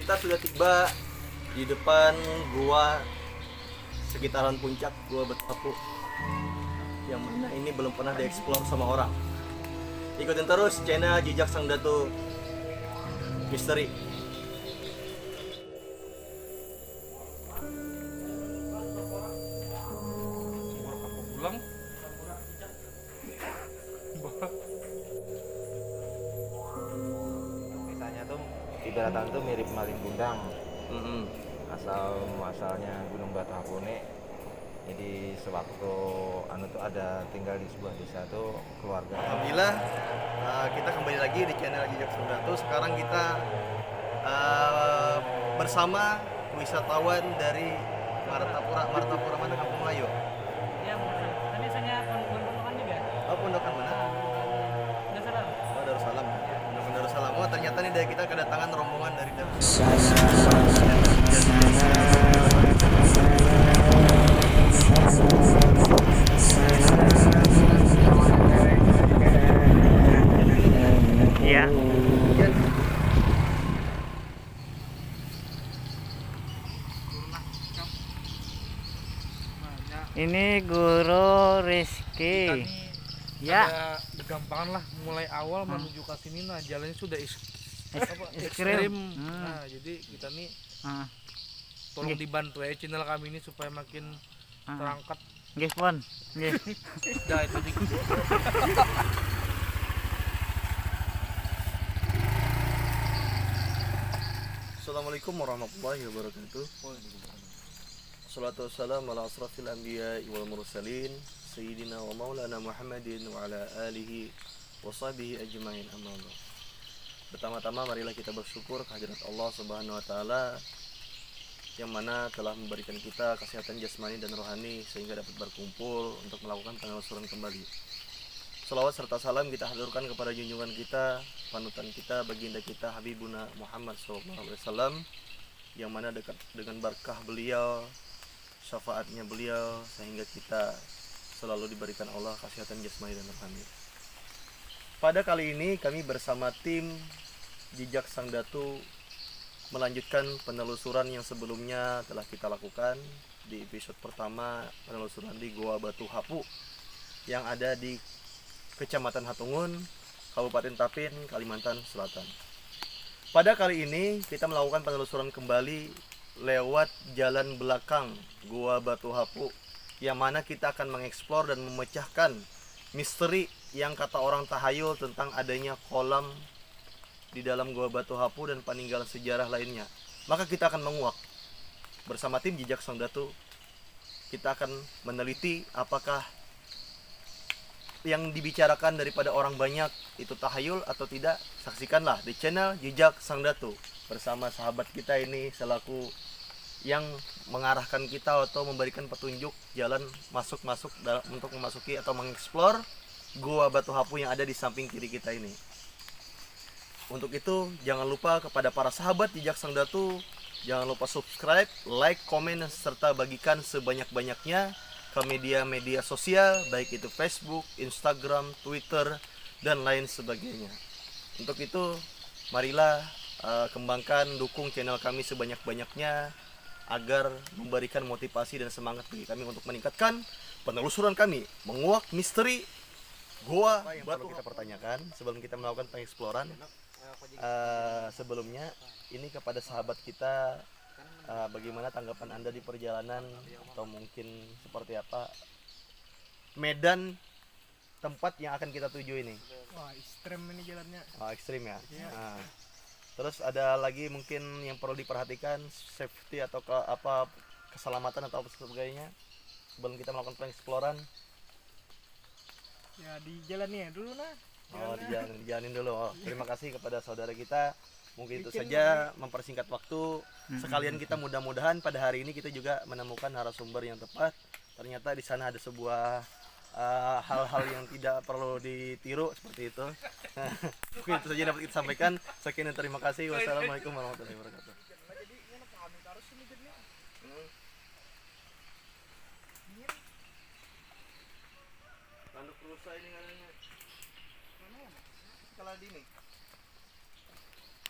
Kita sudah tiba di depan gua sekitaran puncak Gua Batu yang mana ini belum pernah dieksplor sama orang. Ikutin terus channel Jejak Sang Datu Misteri. Pulang Misalnya tuh ibaratan tuh mirip maling kundang, asal muasalnya Gunung Batu Hapune. Jadi sewaktu tuh ada tinggal di sebuah desa tuh keluarga. Alhamdulillah kita kembali lagi di channel Jejak Sang Datu. Sekarang kita bersama wisatawan dari Martapura mana, Kampung Melayu. Ya, tadi saya pondokan juga. Oh, pondokan mana? Darussalam. Oh, Darussalam. Pondokan Darussalam. Oh, ternyata nih dari kita kedatangan rombongan dari Iya. Ini Guru Rizky. Ya. ada kegampangan lah mulai awal menuju ke sini. Nah, jalannya sudah Ekstrim. ekstrim. Nah, jadi kita nih tolong Nggih. dibantu ya channel kami ini supaya makin terangkat. Nggih, Pon. Nggih. Dah itu dikit. Assalamualaikum warahmatullahi wabarakatuh. Assalatu wassalamu ala asrafil anbiya wal mursalin Sayyidina wa maulana Muhammadin wa ala alihi wa sahbihi ajma'in, amma ba'd. Pertama-tama marilah kita bersyukur kehadirat Allah Subhanahu wa taala yang mana telah memberikan kita kesehatan jasmani dan rohani sehingga dapat berkumpul untuk melakukan penelusuran kembali. Salawat serta salam kita haturkan kepada junjungan kita, panutan kita, baginda kita Habibuna Muhammad SAW, yang mana dekat dengan berkah beliau, syafaatnya beliau, sehingga kita selalu diberikan Allah kesehatan jasmani dan rohani. Pada kali ini kami bersama tim Jejak Sang Datu melanjutkan penelusuran yang sebelumnya telah kita lakukan di episode pertama, penelusuran di Goa Batu Hapu yang ada di Kecamatan Hatungun, Kabupaten Tapin, Kalimantan Selatan. Pada kali ini kita melakukan penelusuran kembali lewat jalan belakang Goa Batu Hapu, yang mana kita akan mengeksplor dan memecahkan misteri yang kata orang tahayul tentang adanya kolam di dalam Goa Batu Hapu dan peninggalan sejarah lainnya. Maka kita akan menguak bersama tim Jejak Sang Datu. Kita akan meneliti apakah yang dibicarakan daripada orang banyak itu tahayul atau tidak. Saksikanlah di channel Jejak Sang Datu bersama sahabat kita ini selaku yang mengarahkan kita atau memberikan petunjuk jalan masuk untuk memasuki atau mengeksplor Goa Batu Hapu yang ada di samping kiri kita ini. Untuk itu jangan lupa kepada para sahabat Jejak Sang Datu, jangan lupa subscribe, like, komen, serta bagikan sebanyak-banyaknya ke media-media sosial, baik itu Facebook, Instagram, Twitter, dan lain sebagainya. Untuk itu marilah kembangkan, dukung channel kami sebanyak-banyaknya agar memberikan motivasi dan semangat bagi kami untuk meningkatkan penelusuran kami menguak misteri Goa Batu. Yang perlu kita pertanyakan sebelum kita melakukan pengeksploran sebelumnya ini kepada sahabat kita, bagaimana tanggapan Anda di perjalanan, atau mungkin seperti apa medan tempat yang akan kita tuju ini? Wah, ekstrim ini jalannya. Oh, ekstrim ya. Nah, terus ada lagi mungkin yang perlu diperhatikan, safety atau keselamatan atau apa sebagainya sebelum kita melakukan pengeksploran? Ya di jalannya dulu nah. Oh, dijalanin dulu. Oh, terima kasih kepada saudara kita. Mungkin itu saja mempersingkat waktu. Sekalian kita mudah-mudahan pada hari ini kita juga menemukan narasumber yang tepat. Ternyata di sana ada sebuah hal-hal yang tidak perlu ditiru seperti itu. Mungkin itu saja dapat kita sampaikan. Sekian dan terima kasih. Wassalamualaikum warahmatullahi wabarakatuh. Tanduk rusa ini katanya. Kalau di ini.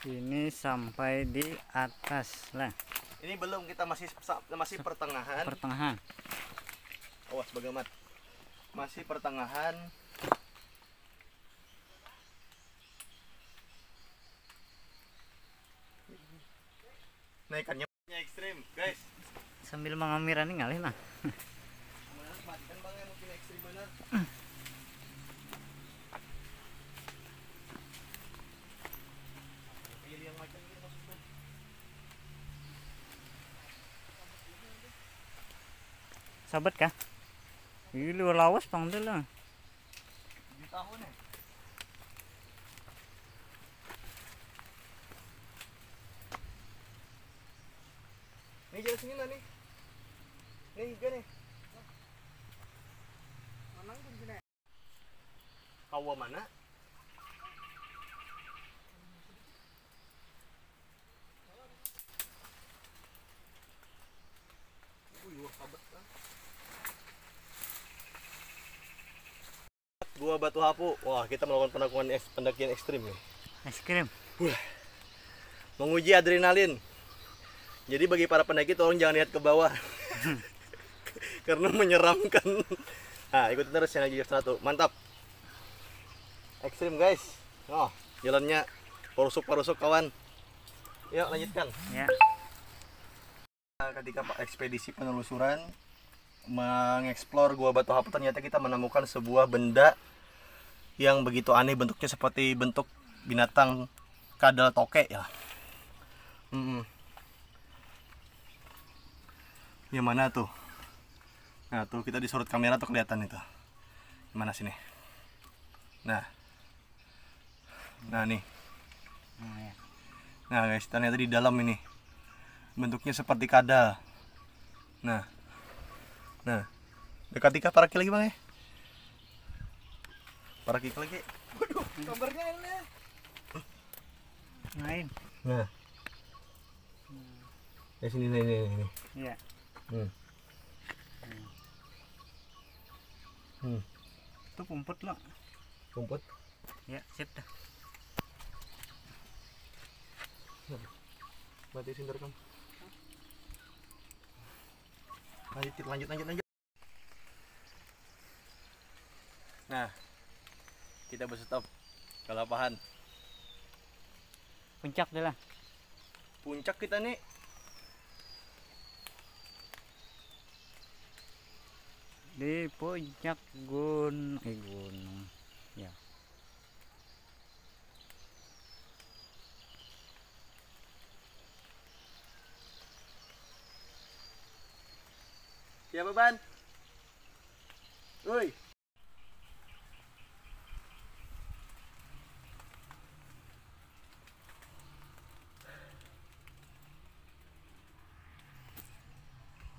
Ini sampai di atas lah, Ini belum, kita masih pertengahan. pertengahan. Awas bagaimana? Masih pertengahan. Naikannya ekstrim, guys. Sambil mengambil ini ngalih nah. Bener, matikan bang ya, mungkin ekstrim bener. Pilih yang macam ini maksudnya. Sahabat kah? Ini luar lawas bang dulu. 7 tahun ya. Nih jalan sini lah nih. Nih juga nih. Mana pun sini. Hawa mana? Wah, kabet kan. Gua Batu Hapu. Wah, kita melakukan pendakian ekstrim nih. Es krim. Menguji adrenalin. Jadi bagi para pendaki tolong jangan lihat ke bawah. Karena menyeramkan. Nah, ikutin terus channel Jejak Satu. Mantap. Ekstrim, guys. Oh, jalannya parusuk-parusuk kawan. Yuk, lanjutkan. Ya. Ketika ekspedisi penelusuran mengeksplor Gua Batu Hapu, ternyata kita menemukan sebuah benda yang begitu aneh, bentuknya seperti bentuk binatang kadal toke ya. Yang mana tuh? Nah tuh kita disorot kamera tuh kelihatan itu. Gimana sini? Nah nih. Nah, ya. Nah guys, ternyata di dalam ini bentuknya seperti kadal. Nah dekati kah para lagi bang ya? Para lagi. Waduh, gambarnya ini. Main. Nah, ya sini nih. Ya. Itu kumpet lo. Rumput. Ya, sip dah. Berarti sinter kan. Lanjut. Nah, kita berstop ke lapangan. Puncak dah lah. Puncak kita nih. Di puncak gunung. Ya. Siapa ban? Woi.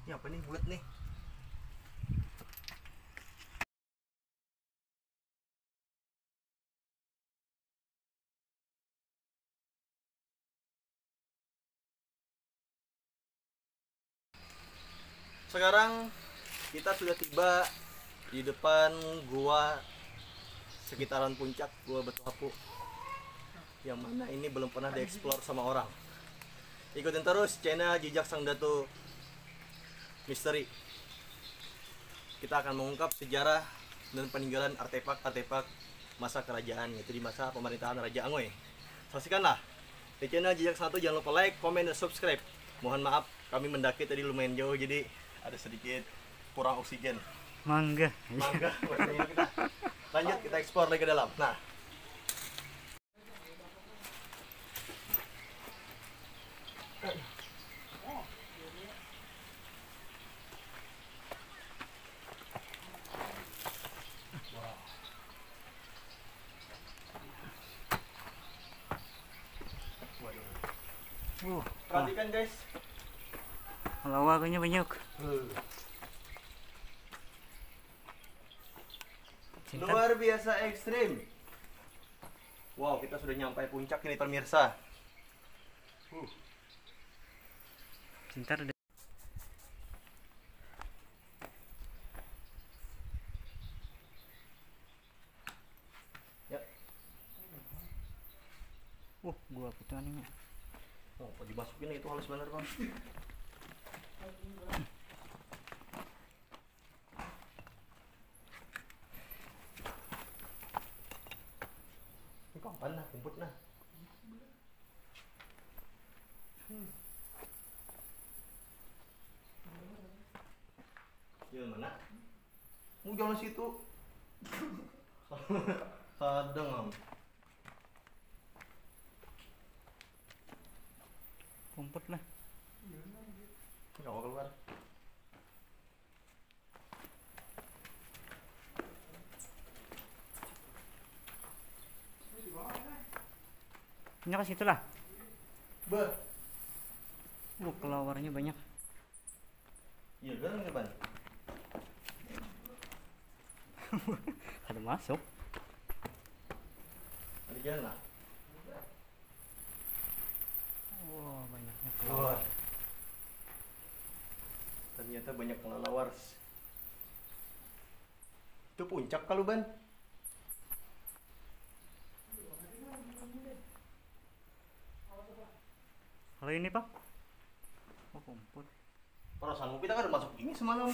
Ini apa nih, bulat nih? Sekarang kita sudah tiba di depan gua sekitaran puncak Gua Batu Hapu, yang mana ini belum pernah dieksplor sama orang. Ikutin terus channel Jejak Sang Datu Misteri. Kita akan mengungkap sejarah dan peninggalan artefak-artefak masa kerajaan, yaitu di masa pemerintahan Raja Angoi. Saksikanlah di channel Jejak Satu. Jangan lupa like, komen, dan subscribe. Mohon maaf, kami mendaki tadi lumayan jauh, jadi ada sedikit kurang oksigen. Mangga. Mangga, kita lanjut, kita eksplor lagi ke dalam. Nah, perhatikan guys. Lawakannya banyak. Cinta. Luar biasa ekstrim. Wow, kita sudah nyampe puncak ini pemirsa. Cinta ada. Ya. Gua putuan ini. kalau sebentar bang. Ini kapan nah, kumput nah. Ya mana? Mau jalan situ. Kadang am. Kumpul lah. Nggak mau keluar. Ini ke situ lah. Bah. Kelawarnya banyak. Iya kan nggak ban? Ada masuk. Ada jalan lah. Wah, banyaknya Wah. kelawar. Ternyata banyak kelelawar. Itu puncak kalau ban. Kalau ini pak? Oh, kumpul. Perasaan kita kan udah masuk ini semalam.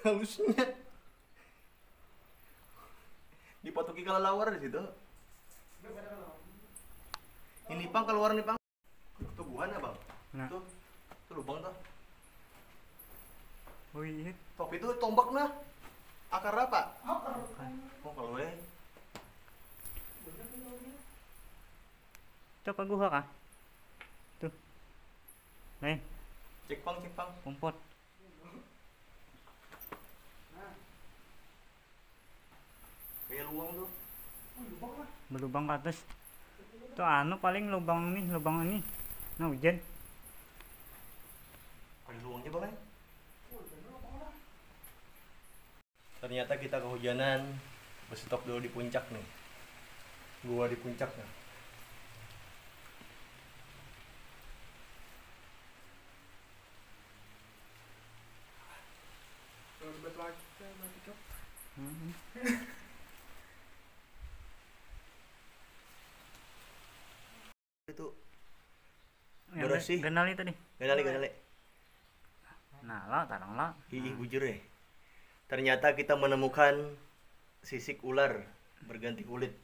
Halusnya. Dipatoki kelelawar di situ. Ini pang keluar nih pang. Tubuhan ya bang. Nah. Tuh lubang tuh. Oh iya. Top itu tombak nah. Akar apa? Oh kalau Coba gua kah? Tuh. Nih, cek pang. kumpul. Kayak luang tuh. Berlubang ke atas. Tuh anu paling lubang ini. Nah, hujan. Ada luangnya bang. Ternyata kita kehujanan. Berstop dulu di puncak nih. Gua di puncak nih. Hmm. Itu Yang bersih. Genal itu nih. Ganale. Nah, lah, tarang lah. Ih, bujur ya. Ternyata kita menemukan sisik ular berganti kulit.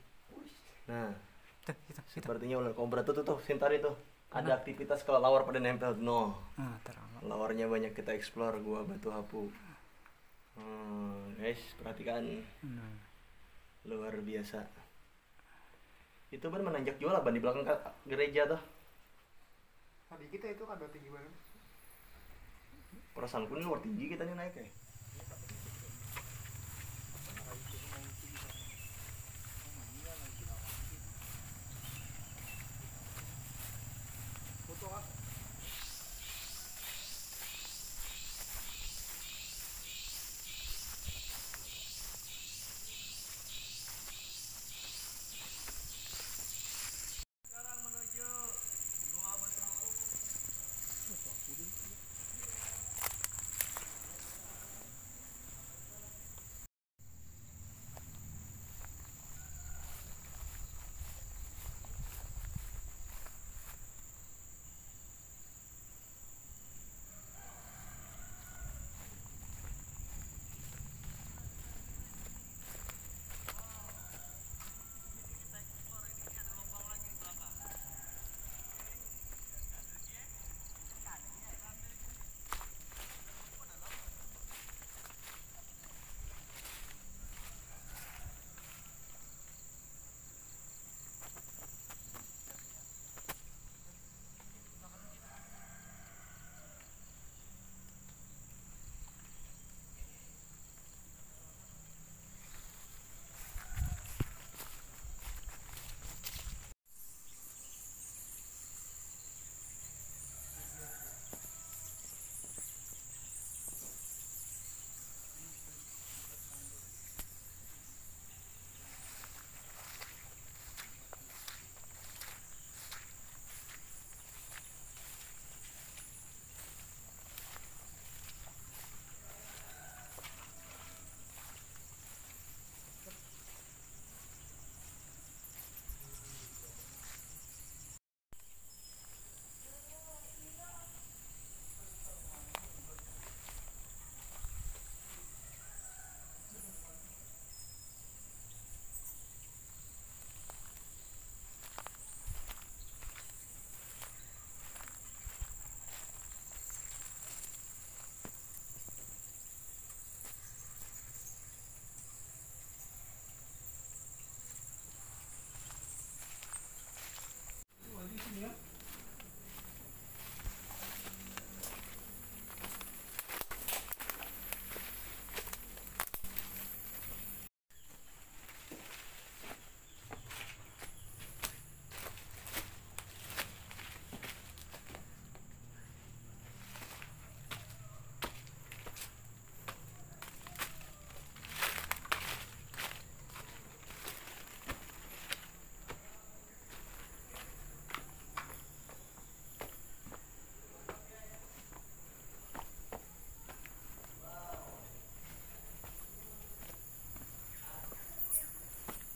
Nah, Kita. sepertinya ular kobra tuh sintar itu. Ada aktivitas kelelawar pada nempel. No, Nah, tarang lah. lawarnya banyak kita explore gua Batu Hapu. Guys, perhatikan Nah. luar biasa. Itu ban menanjak jual ban di belakang gereja tuh. Tadi kita itu ada tinggi banget. Perasaanku ini luar tinggi kita nih naik ya.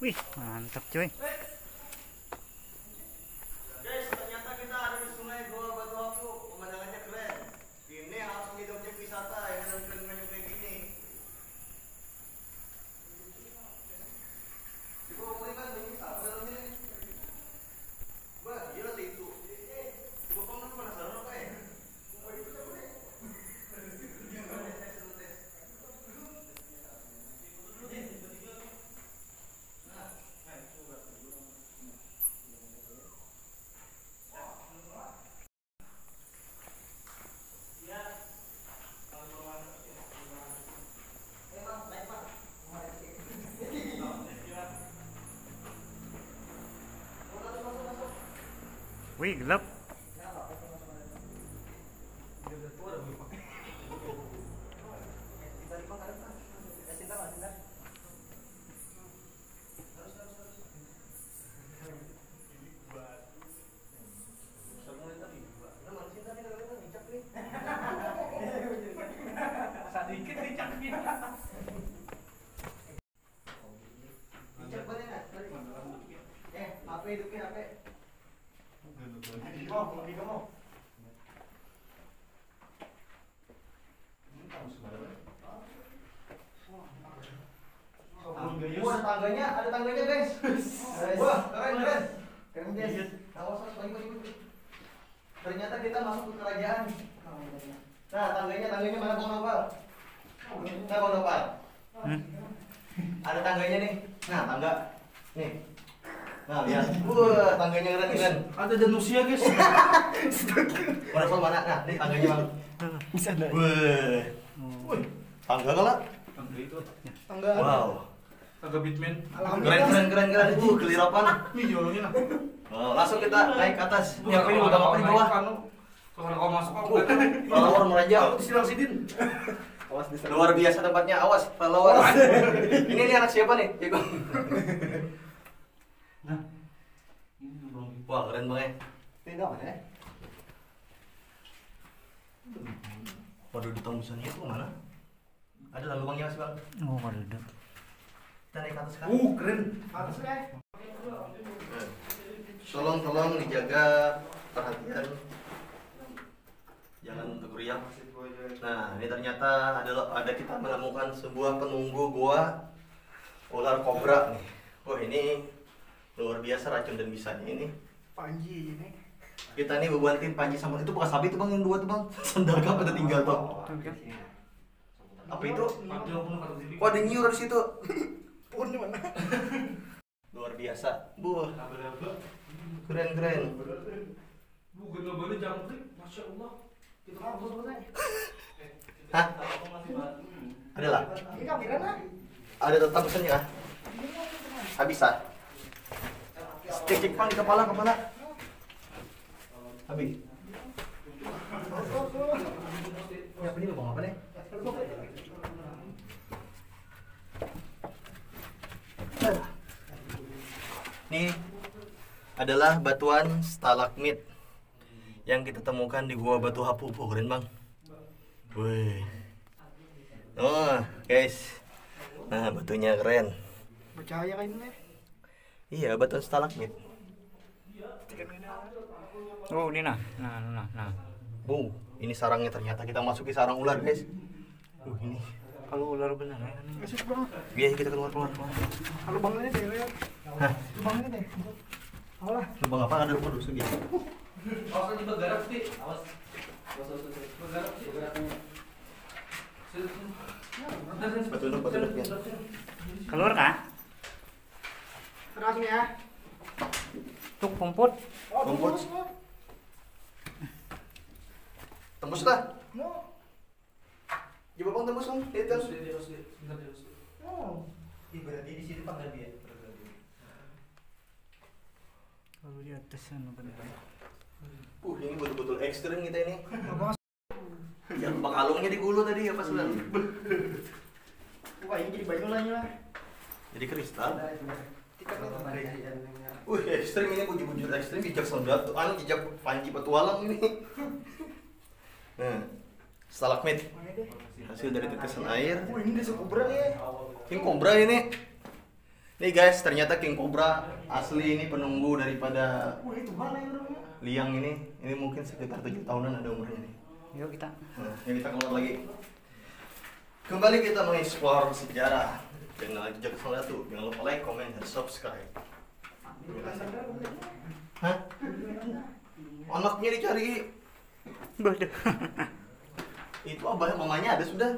Wih, mantap cuy. Guys, ternyata kita ada di sungai Goa Batu Hapu. Pemandangannya keren. Ini harus menjadi objek wisata yang ada keren kayak gini. Coba ngomongin kan, ini apa dalam sini? Wah, gila sih itu. Coba kamu penasaran apa ya? Wih, gelap. Sedikit dicaknya. HP hidupnya HP. Wah, ada tangganya guys. Wah, keren. Keren guys. Awas, bagi. Ternyata kita masuk ke kerajaan. Nah, tangganya mana Bang Nopal? Nah, Bang Nopal. Ada tangganya nih. Nah, tangga. Nih. Nah, lihat. Wah, tangganya keren. Ada danusia guys. Mana Pal, mana? Nah, ini tangganya Bang. Bisa dah. Wih. Tangga kala? Tangga itu. Tangga. Wow. Tangga Bitman. Keren. Kelirapan. Nih jualnya lah. Oh, langsung kita naik ke atas. Ini apa ini udah apa di bawah? Kalau kau masuk kau Pahlawan meraja. disilang sidin. Luar biasa tempatnya. Awas, pahlawan. Ini anak siapa nih? Jago. Wah, keren banget. Ini apa ya? Waduh, di tembusannya itu mana? Ada lubangnya Mas Bang. Oh, ada. Kita naik ke atas kan? Keren. Atasnya. Tolong dijaga perhatian. Jangan tergeriak. Nah, ini ternyata ada kita menemukan sebuah penunggu gua ular kobra nih. Wah, ini luar biasa racun dan bisanya ini. Panji ini. Kita nih bebantin Panji sama itu bekas sapi tuh Bang, yang dua tuh Bang. Sandal kap ada tinggal tuh. Apa itu? Wah, ada nyur di situ. Pun mana? Luar biasa. Buah. Keren. Bukan gambarnya jangkrik, masya Allah. Kita kabur selesai. Hah? Ada lah. Ini kamera nah. Ada tetap pesannya ah. Habis ah. Cek Bang di kepala. Habis. Ya apa ini lubang apa nih? Ini adalah batuan stalagmit yang kita temukan di Gua Batu Hapu. Keren Bang. Wih. Oh, guys. Nah, batunya keren. Bercahaya kan ini? Iya, batuan stalagmit. Oh, ini nah. Ini sarangnya ternyata kita masuki sarang ular, guys. Ini. Kalau ular benar ya. Masuk bang. Biar kita keluar. Kalau bang ini deh, lihat. Hah? Bang ini deh. Alah. Lubang apa ada rumah dosa gitu. Awas di bergerak sih. Awas. Bergerak sih. Batu-batu ya. Keluar kah? Keras nih ya. Tuk pumput. Rumput. Tembus lah. Coba Bang tembus Bang. Lihat kan. Ih, berarti di sini pangkat dia. Kalau di atas sana benar. Ini betul-betul ekstrim kita ini. Yang kalungnya digulu tadi apa sih? Wah, ini jadi banyak lah. Jadi kristal. Wih, ekstrim ini bujur-bujur ekstrim jejak sondat tuh, jejak Panji petualang ini. Nah, stalagmit hasil dari tetesan air. Ini desa kobra ya. Ini kobra ini. Nih guys, ternyata King Cobra asli ini penunggu daripada liang ini. Ini mungkin sekitar 7 tahunan ada umurnya nih. Yuk kita. Nah, ini kita keluar lagi. Kembali kita mengeksplor sejarah channel Jejak Satu. Jangan lupa like, comment, dan subscribe. Hah? Anaknya dicari. Bodoh. Itu abah mamanya ada sudah.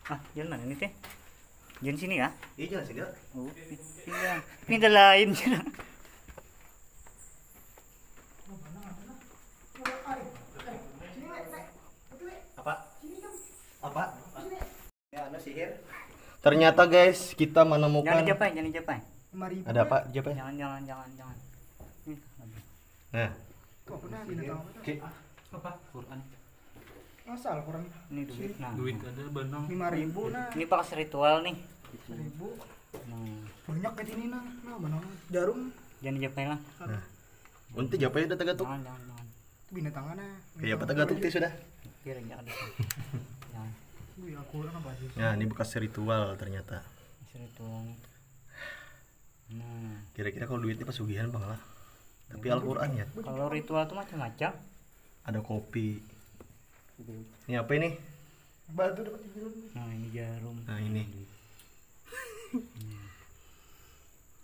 Ah, jalan mana ini teh? Jalan sini ya? Iya jangan sini. Oh, iya. Ini ada lain jalan. Apa? Ya, ada sihir. Ternyata guys, kita Jangan menemukan dijapai, jangan dijapai. ada apa? Siapa ya? Jangan. Ini. Nah, Oke. Apa? Quran. Asal kurang Ini duit. Nah. Duit ada benang. 5.000 nah. Ini pakai ritual nih. 1.000 Nah, banyak kayak ini nah. Nah, mana jarum jangan dijapai lah. untuk siapa ya udah tagatuk? Jangan. binatangana. Kayak apa tagatuk teh sudah? Kira jangan. Jangan. Wih, aku apa sih? Nah, ini bekas ritual ternyata. Ritual nih. Nah, Kira-kira kalau duitnya pesugihan bang lah. Tapi Al-Quran ya. kalau ritual tuh macam-macam. Ada kopi. Ini apa ini? Batu dapat tidur. Nah, ini jarum. Nah ini.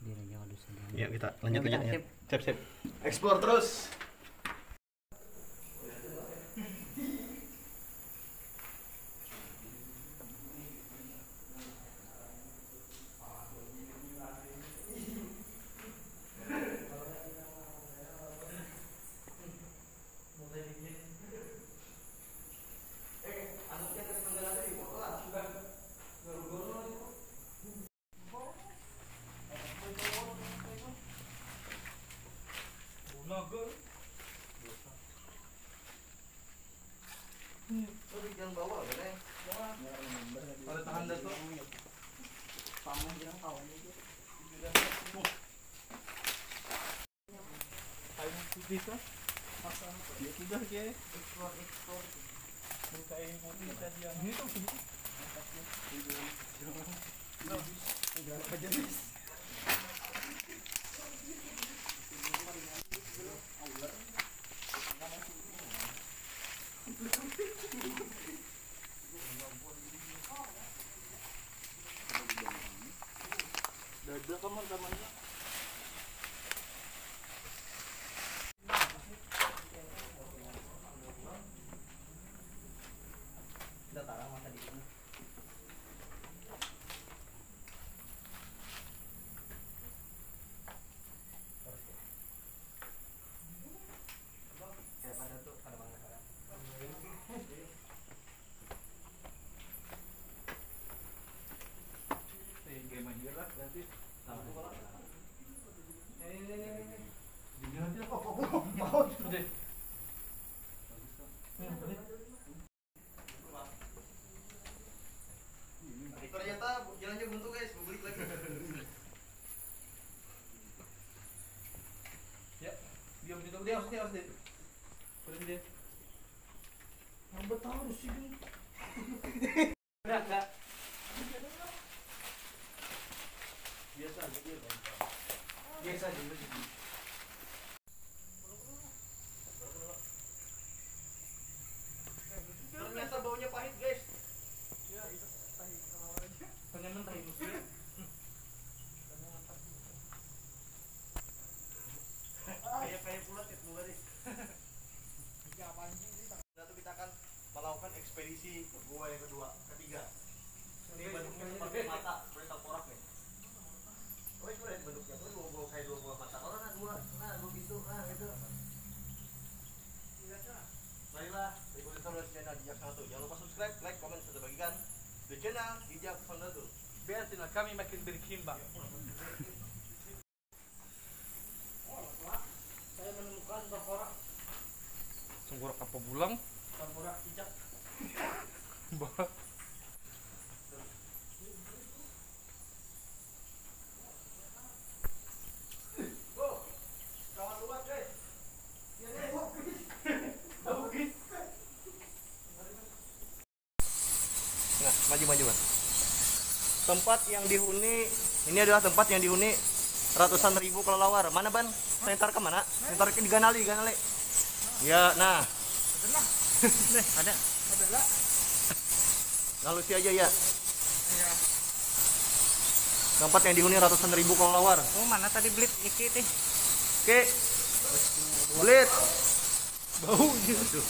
Dia jangan dulu sedang. Ya kita lanjut Yuk, kita lanjut. sip. Sip. Explore terus. Jangan bawa, ada tangan datuk. Ternyata jalannya buntu guys, gue balik lagi. Ya, diam di dia harus deh. Berhenti deh. Apa tahu sih? Enggak. Biasa aja dia bang. Biasa aja begitu. Ternyata baunya pahit guys. Pengen mentah itu sih. Kayak pulat ya semoga deh. Nanti kita akan melakukan ekspedisi ke gua yang ketiga. Ini bentuknya seperti mata, seperti tengkorak nih. Oh itu ada bentuknya tuh dua buah mata. Oh dua pintu, gitu. Baiklah, ikuti terus channel Jejak Satu. Jangan lupa subscribe, like, komen, serta bagikan di channel Jejak Satu. Biar kami makin berkembang. Saya menemukan tengkorak Tengkorak apa bulang? cicak. Bah. Kawan luas guys. Nah, maju mas. tempat yang dihuni, ini adalah tempat yang dihuni ratusan ribu kelelawar. Mana ban? Sentar ke mana? Sentar ke di Ganali. Ya, nah. Ada. Lalu aja ya. Tempat yang dihuni ratusan ribu kelelawar. Oh, mana tadi belit iki teh? Oke. Belit. Bau gitu.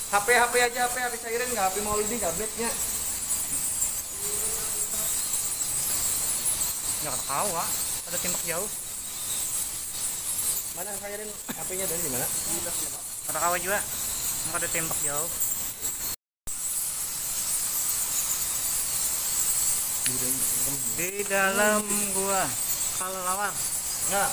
HP aja, HP cairin nggak? HP mau ini nggak beletnya? Nggak tahu, ah. Ada tembak jauh. Mana cairin HP-nya dari mana? Ada kawa juga. Nggak ada tembak jauh. Di dalam gua kelelawar. Nggak.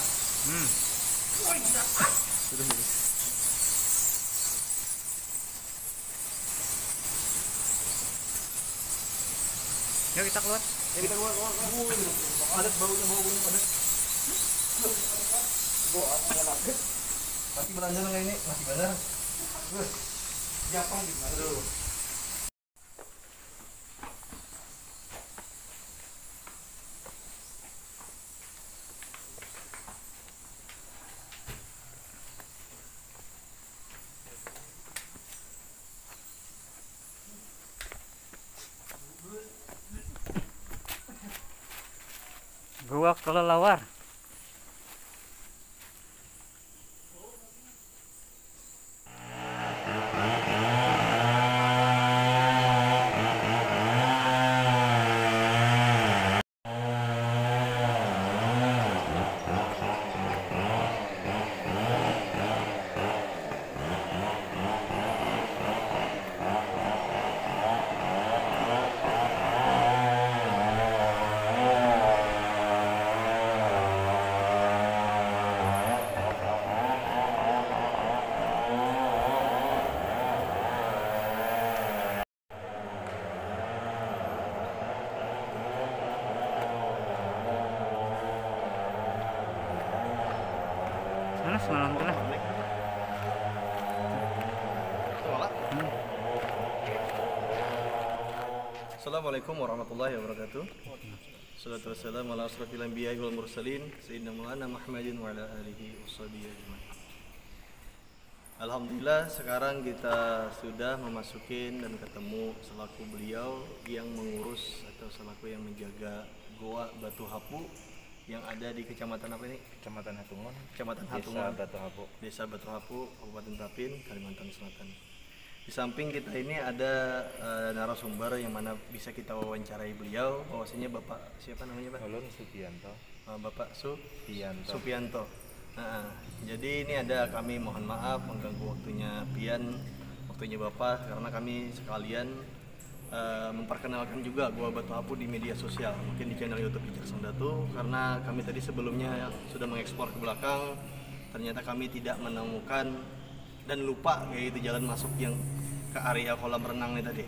Yuk kita keluar. Ya kita keluar. Padat baunya padat. Masih beranjak nggak ini? Masih benar. Japang gimana dulu? Gua kelelawar. Mana semalam tuh lah. Assalamualaikum warahmatullahi wabarakatuh. Salatu wassalamu ala asrafil anbiya'i wal mursalin sayyidina Maulana Muhammadin wa ala alihi washabihi ajmain. Alhamdulillah sekarang kita sudah memasukin dan ketemu selaku beliau yang mengurus atau selaku yang menjaga Goa Batu Hapu yang ada di kecamatan apa ini? Kecamatan Hatungun, Kecamatan Desa Hatungun, Batu Hapu. Desa Batu Hapu, Kabupaten Tapin, Kalimantan Selatan. Di samping kita ini ada narasumber yang mana bisa kita wawancarai beliau, bahwasanya Bapak siapa namanya Pak? Ulun Supianto. Bapak Pianto. Supianto. Nah, jadi ini ada kami mohon maaf mengganggu waktunya Pian, waktunya Bapak karena kami sekalian memperkenalkan juga Goa Batu Hapu di media sosial, mungkin di channel YouTube Bijak Sendatu, karena kami tadi sebelumnya sudah mengeksplor ke belakang, ternyata kami tidak menemukan dan lupa yaitu jalan masuk yang ke area kolam renang nih tadi.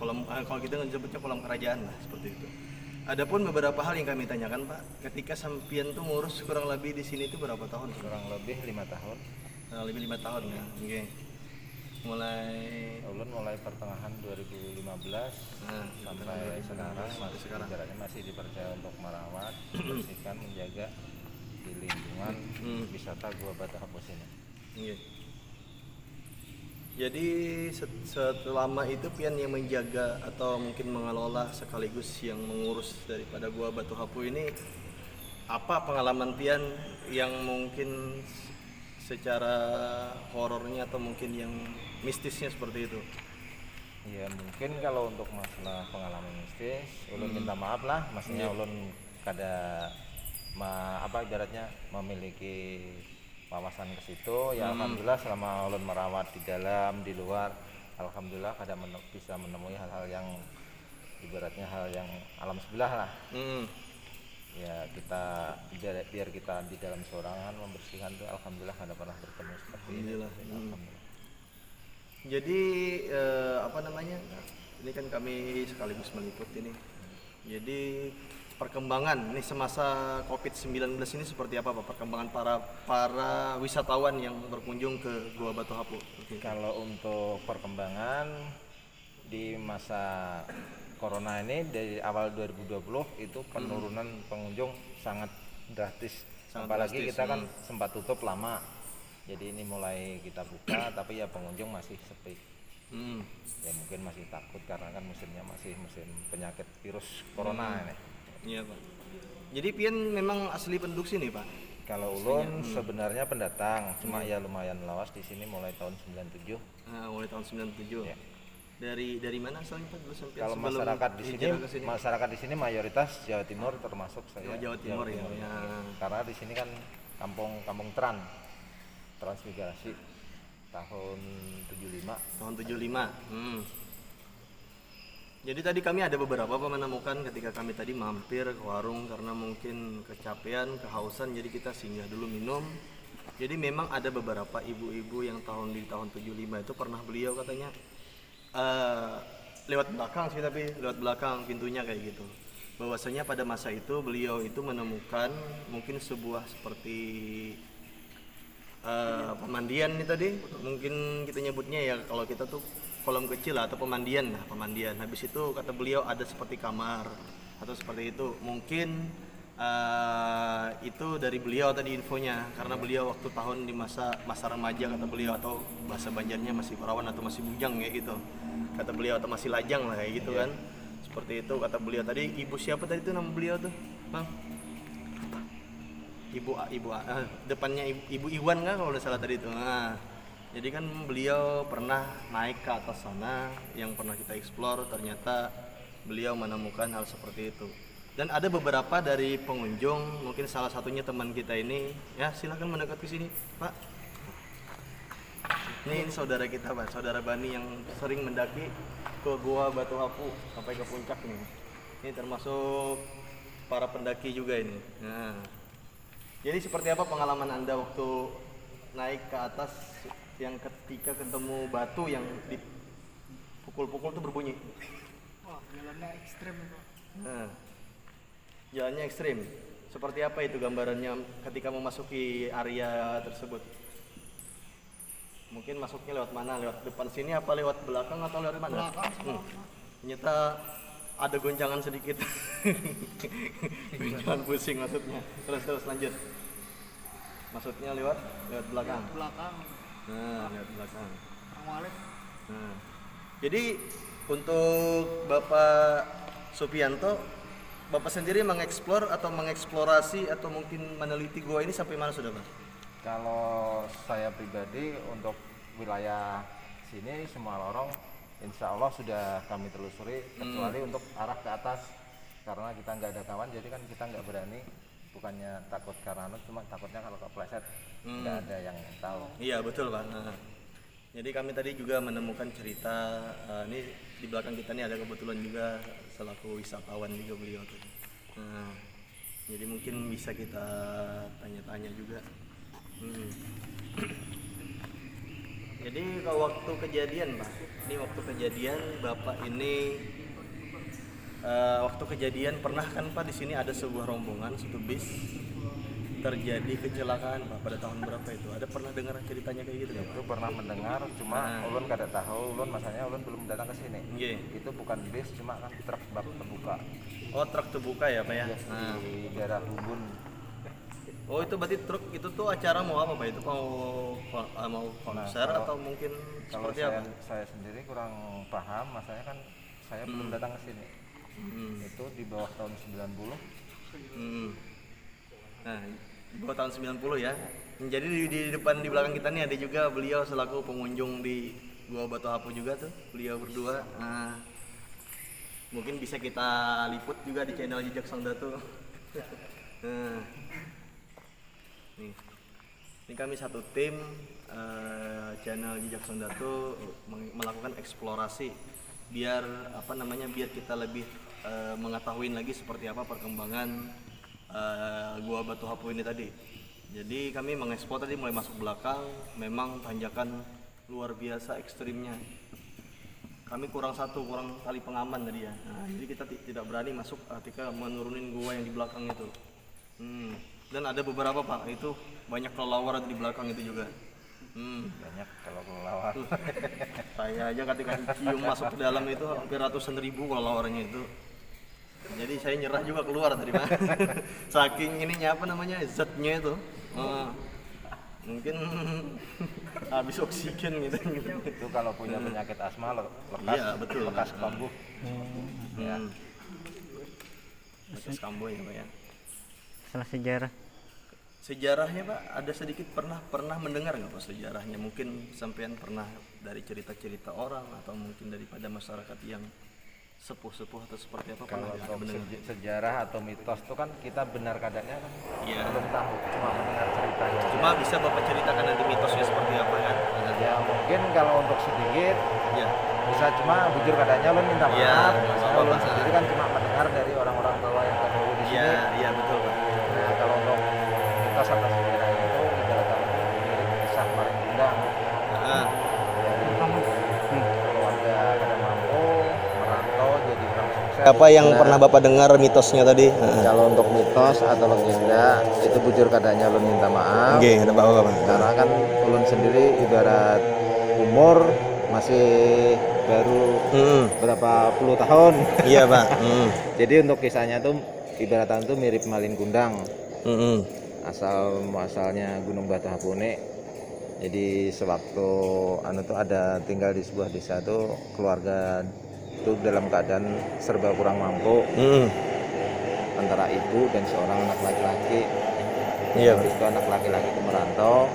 Kalau kita nyebutnya kolam kerajaan lah seperti itu. Adapun beberapa hal yang kami tanyakan Pak, ketika sampian tuh ngurus kurang lebih di sini tuh berapa tahun? Kurang lebih 5 tahun. Kurang lebih 5 tahun ya. Oke. Ulun mulai pertengahan 2015 sampai sekarang ibaratnya masih dipercaya untuk merawat, membersihkan, menjaga di lingkungan wisata Goa Batu Hapu ini. Iya. Jadi selama itu Pian yang menjaga atau mungkin mengelola sekaligus yang mengurus daripada Goa Batu Hapu ini, apa pengalaman Pian yang mungkin secara horornya atau mungkin yang mistisnya seperti itu? Ya mungkin kalau untuk masalah pengalaman mistis, ulun minta maaf lah, maksudnya ulun kada ibaratnya memiliki wawasan ke situ. Ya alhamdulillah selama ulun merawat di dalam, di luar, alhamdulillah kada bisa menemui hal-hal yang ibaratnya hal yang alam sebelah lah. Ya kita biar kita di dalam sorangan membersihkan tuh alhamdulillah kada pernah bertemu seperti ini. Alhamdulillah. Jadi ini kan kami sekaligus meliput ini. Jadi perkembangan ini semasa COVID-19 ini seperti apa Pak? Perkembangan para wisatawan yang berkunjung ke Goa Batu Hapu. Kalau untuk perkembangan di masa corona ini dari awal 2020 itu penurunan pengunjung sangat drastis. Sangat Apalagi drastis, kita kan sempat tutup lama. Jadi ini mulai kita buka tapi ya pengunjung masih sepi. Ya mungkin masih takut karena kan musimnya masih musim penyakit virus corona ini. Iya Pak. Jadi pian memang asli penduduk sini Pak. Kalau ulun sebenarnya pendatang, cuma ya lumayan lawas di sini mulai tahun 97. Mulai tahun 97. Ya. Dari mana asalnya Pak? Dulu sampai Kalau sebelum masyarakat di sini, hijrah ke sini? masyarakat di sini mayoritas Jawa Timur termasuk saya. Oh, Jawa Timur ya. Ya. Karena di sini kan kampung transmigrasi tahun 75. Tahun 75. Jadi tadi kami ada beberapa Pak menemukan ketika kami tadi mampir ke warung karena mungkin kecapean, kehausan, jadi kita singgah dulu minum. Jadi memang ada beberapa ibu-ibu yang di tahun 75 itu pernah beliau katanya lewat belakang sih, tapi lewat belakang pintunya kayak gitu. Bahwasanya pada masa itu beliau itu menemukan mungkin sebuah seperti pemandian nih tadi, mungkin kita nyebutnya ya kalau kita tuh kolam kecil atau pemandian. Habis itu kata beliau ada seperti kamar atau seperti itu, mungkin itu dari beliau tadi infonya, karena beliau waktu tahun di masa remaja kata beliau, atau bahasa Banjarnya masih perawan atau masih bujang kayak gitu kata beliau, atau masih lajang lah kayak gitu kan, seperti itu kata beliau tadi. Ibu siapa tadi itu nama beliau tuh Bang? Ibu depannya Ibu Iwan kan kalau udah salah tadi itu. Jadi kan beliau pernah naik ke atas sana yang pernah kita explore, ternyata beliau menemukan hal seperti itu. Dan ada beberapa dari pengunjung, mungkin salah satunya teman kita ini, ya silakan mendekat ke sini, Pak. Ini saudara kita, Pak, saudara Bani yang sering mendaki ke Gua Batu Hapu sampai ke puncak nih. Ini termasuk para pendaki juga ini. Nah, jadi seperti apa pengalaman Anda waktu naik ke atas yang ketika ketemu batu yang dipukul-pukul tuh berbunyi? Wah, jalannya ekstrem Pak. Nah, jalannya ekstrim. Seperti apa itu gambarannya ketika memasuki area tersebut? Mungkin masuknya lewat mana? Lewat depan sini apa lewat belakang atau lewat mana? Belakang. Ternyata ada goncangan sedikit. Goncangan pusing maksudnya. Terus lanjut. Maksudnya lewat belakang. Belakang. Nah, lewat belakang. Assalamualaikum. Nah, jadi untuk Bapak Supianto, Bapak sendiri mengeksplor atau mengeksplorasi atau mungkin meneliti gua ini sampai mana sudah, Pak? Kalau saya pribadi untuk wilayah sini semua lorong insya Allah sudah kami telusuri, kecuali untuk arah ke atas karena kita nggak ada kawan, jadi kan kita nggak berani, bukannya takut karena cuma takutnya kalau kepleset nggak ada yang tahu. Iya betul Pak. Nah, jadi kami tadi juga menemukan cerita, ini di belakang kita nih ada kebetulan juga selaku wisatawan juga beliau tuh. Nah, jadi mungkin bisa kita tanya-tanya juga. Jadi kalau waktu kejadian Pak, ini waktu kejadian Bapak ini waktu kejadian pernah kan Pak di sini ada sebuah rombongan satu bis terjadi kecelakaan Pak pada tahun berapa itu? Ada pernah dengar ceritanya kayak gitu nggak, Pak? Itu pernah mendengar, cuma ulun kada tahu, ulun masanya ulun belum datang ke sini. Itu bukan bis, cuma kan truk bak terbuka. Oh truk terbuka ya Pak ya? Di daerah Lumbun. Oh itu berarti truk itu tuh acara mau apa Pak? Itu mau konser atau mungkin Kalau seperti apa? saya sendiri kurang paham, masanya kan saya belum datang ke sini. Itu di bawah tahun 90. Nah, di bawah tahun 90 ya. Jadi di depan di belakang kita nih ada juga beliau selaku pengunjung di Gua Batu Hapu juga tuh, beliau berdua. Nah, mungkin bisa kita liput juga di channel Jejak Sang Datu. Nah, ini kami satu tim channel Jejak Sang Datu melakukan eksplorasi biar biar kita lebih mengetahui lagi seperti apa perkembangan Gua Batu Hapu ini tadi. Jadi kami mengeksplor tadi mulai masuk belakang, memang tanjakan luar biasa ekstrimnya. Kami kurang tali pengaman tadi ya. Nah, jadi kita tidak berani masuk ketika menurunin gua yang di belakang itu. Dan ada beberapa Pak, itu banyak kelelawar di belakang itu juga. banyak kalau kelelawar. Saya aja ketika dicium masuk ke dalam itu hampir ratusan ribu kelelawarnya itu. Jadi saya nyerah juga keluar dari mana. Saking ininya apa namanya zatnya itu. Mungkin habis oksigen gitu. Itu kalau punya penyakit asma lekas, Iya, betul. lekas kambuh. Ya. Bekas kambuh ya Pak ya. Salah sejarah. Sejarahnya Pak, ada sedikit pernah mendengar nggak Pak sejarahnya? Mungkin sampean pernah dari cerita-cerita orang atau mungkin daripada masyarakat yang sepuh-sepuh atau seperti apa Kalau pernah untuk mendengar? sejarah atau mitos itu kan kita benar kadangnya kan Iya. belum tahu, cuma mendengar ceritanya. Cuma bisa Bapak ceritakan nanti mitosnya seperti apa kan? Ya mungkin kalau untuk sedikit Ya. bisa, cuma bujur kadangnya lo minta maaf. Iya, Saya ulun Pak. sendiri kan cuma mendengar dari orang-orang tua yang terdahulu di sini. Iya, iya betul Pak. Nah kalau untuk mitos atau sejarahnya itu ibaratnya mirip kisah Malin Kundang. Ah, Keluarga kada mampu merantau jadi orang sukses. apa yang Nah, pernah Bapak dengar mitosnya tadi? kalau untuk mitos atau legenda itu bujur kadangnya ulun minta maaf. Oke, ada Bapak Pak. Karena kan ulun sendiri ibarat umur masih baru berapa puluh tahun. Iya Pak. Jadi untuk kisahnya tuh ibaratan tuh mirip Malin Kundang. Asal muasalnya Gunung Batu Hapone. Jadi sewaktu tuh ada tinggal di sebuah desa tuh keluarga itu dalam keadaan serba kurang mampu, antara ibu dan seorang anak laki-laki. Iya. Habis itu anak laki-laki itu merantau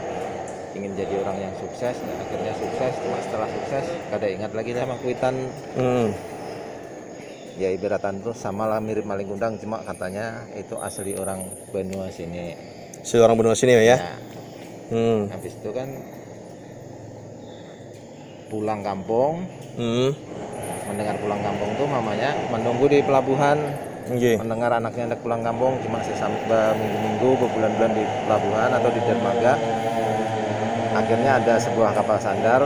ingin jadi orang yang sukses, dan akhirnya sukses. Cuma setelah sukses kada ingat lagi sama kuitan. Ya ibaratan tuh samalah mirip Malin Kundang, cuma katanya itu asli orang Banua sini. Seorang benua sini ya. Habis itu kan pulang kampung, mendengar pulang kampung tuh mamanya menunggu di pelabuhan. Mendengar anaknya hendak pulang kampung, cuma sampai minggu-minggu, berbulan-bulan di pelabuhan atau di dermaga. Akhirnya ada sebuah kapal sandar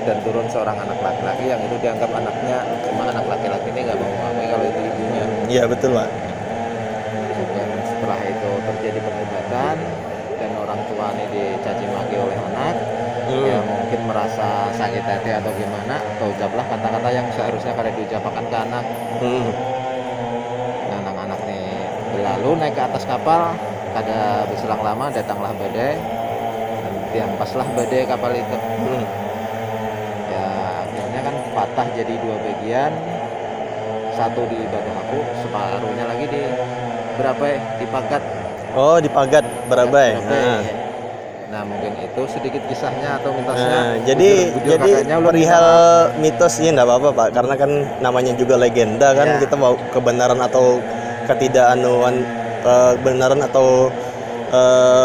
dan turun seorang anak laki-laki yang itu dianggap anaknya, cuma anak laki-laki ini nggak mau mengakui kalau itu ibunya. Iya betul Pak. Dan setelah itu terjadi perdebatan dan orang tua ini dicaci maki oleh anak, ya mungkin merasa sakit hati atau gimana, terucaplah kata-kata yang seharusnya kada diucapkan ke anak. Nah, anak-anak nih berlalu naik ke atas kapal, kada berselang lama datanglah badai dan diampaslah badai kapal itu. Ya akhirnya kan patah jadi dua bagian, satu di Batu Hapu, separuhnya lagi di Berabai, di Pagat. Oh, di Pagat Berabai. Nah mungkin itu sedikit kisahnya atau mitosnya. Nah, jadi kakaknya ulun perihal mitosnya enggak apa-apa Pak, karena kan namanya juga legenda kan, Ya. kita mau kebenaran atau ketidakanuan, kebenaran atau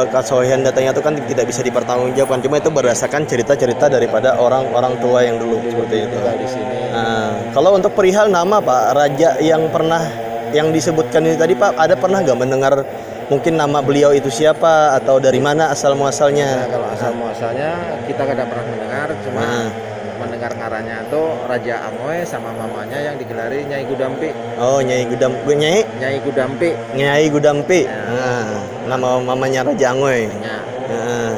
kesohihan datanya itu kan tidak bisa dipertanggungjawabkan, cuma itu berdasarkan cerita-cerita daripada orang-orang tua yang dulu seperti itu. di sini. Nah, kalau untuk perihal nama Pak, raja yang pernah yang disebutkan ini tadi Pak, ada pernah nggak mendengar mungkin nama beliau itu siapa atau dari mana asal muasalnya? Nah, kalau asal muasalnya kita kadang pernah mendengar, cuma mendengar ngarannya itu Raja Angoy sama mamanya yang digelari Nyai Gudampi. Oh, Nyai Gudampi. Nyai Gudampi. Nyai Gudampi. Nah, nama mamanya Raja Angoy. Ya, Nah,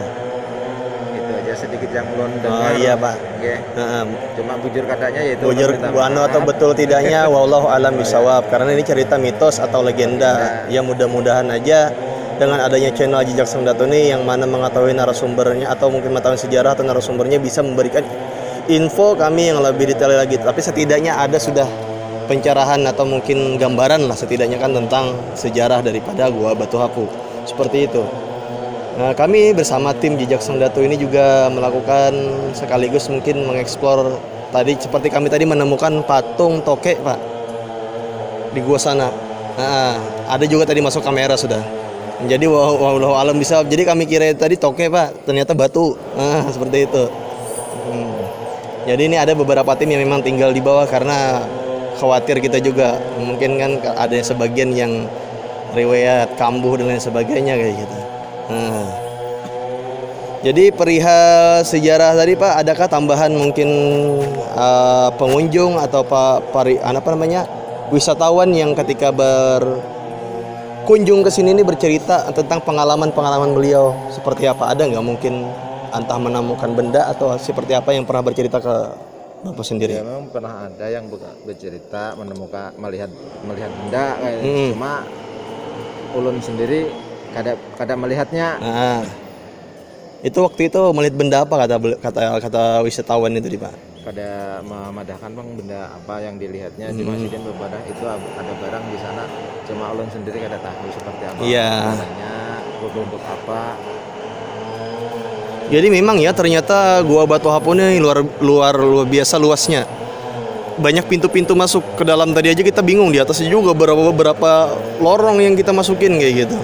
itu aja sedikit yang belum oh dengar. iya Pak. Oke. Nah, Cuma bujur katanya yaitu bujur minta buano maaf. atau betul tidaknya wallahu alam bisawab, karena ini cerita mitos atau legenda. Ya mudah-mudahan aja dengan adanya channel Haji Jaksang Datu ini yang mana mengetahui narasumbernya atau mungkin mengetahui sejarah atau narasumbernya bisa memberikan info kami yang lebih detail lagi. Tapi setidaknya ada sudah pencerahan atau mungkin gambaran lah setidaknya kan tentang sejarah daripada Gua Batu Hapu. Seperti itu. Nah, kami bersama tim Jejak Sang Datu ini juga melakukan sekaligus mungkin mengeksplor tadi seperti kami tadi menemukan patung tokek Pak di gua sana. Nah, ada juga tadi masuk kamera sudah. Jadi wallahu alam bisa. Jadi kami kira tadi tokek Pak, ternyata batu. Nah, seperti itu. Jadi ini ada beberapa tim yang memang tinggal di bawah karena khawatir kita juga mungkin kan ada sebagian yang riwayat kambuh dan lain sebagainya kayak gitu. Nah, jadi perihal sejarah tadi Pak, adakah tambahan mungkin pengunjung atau wisatawan yang ketika berkunjung ke sini ini bercerita tentang pengalaman beliau seperti apa? Ada nggak mungkin entah menemukan benda atau seperti apa yang pernah bercerita ke Bapak sendiri? Ya memang pernah ada yang bercerita menemukan melihat benda kayak cuma ulun sendiri kada melihatnya. Nah, itu waktu itu melihat benda apa kata wisatawan itu Pak? Kada memadahkan bang benda apa yang dilihatnya, cuma sidin berbadah itu ada barang di sana, cuma ulun sendiri kada tahu seperti apa. Iya. Barangnya berbentuk apa. Jadi memang ya ternyata Gua Batu Hapu ini luar biasa luasnya. Banyak pintu-pintu masuk ke dalam, tadi aja kita bingung, di atasnya juga beberapa lorong yang kita masukin kayak gitu.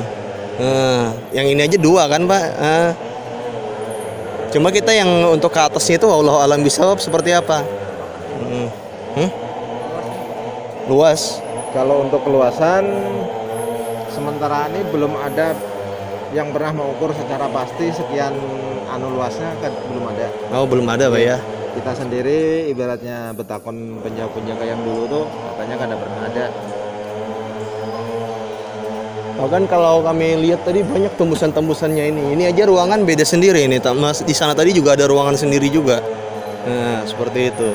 Yang ini aja 2 kan Pak. Cuma kita yang untuk ke atasnya itu Allah alam bisawab seperti apa. Luas. Kalau untuk keluasan sementara ini belum ada yang pernah mengukur secara pasti sekian luasnya, kan belum ada. Oh belum ada Pak ya. Kita sendiri ibaratnya betakon penjaga yang dulu tuh katanya kada pernah ada. Bahkan kalau kami lihat tadi banyak tembusan-tembusannya ini. Ini aja ruangan beda sendiri ini. Mas di sana tadi juga ada ruangan sendiri juga. Nah, seperti itu.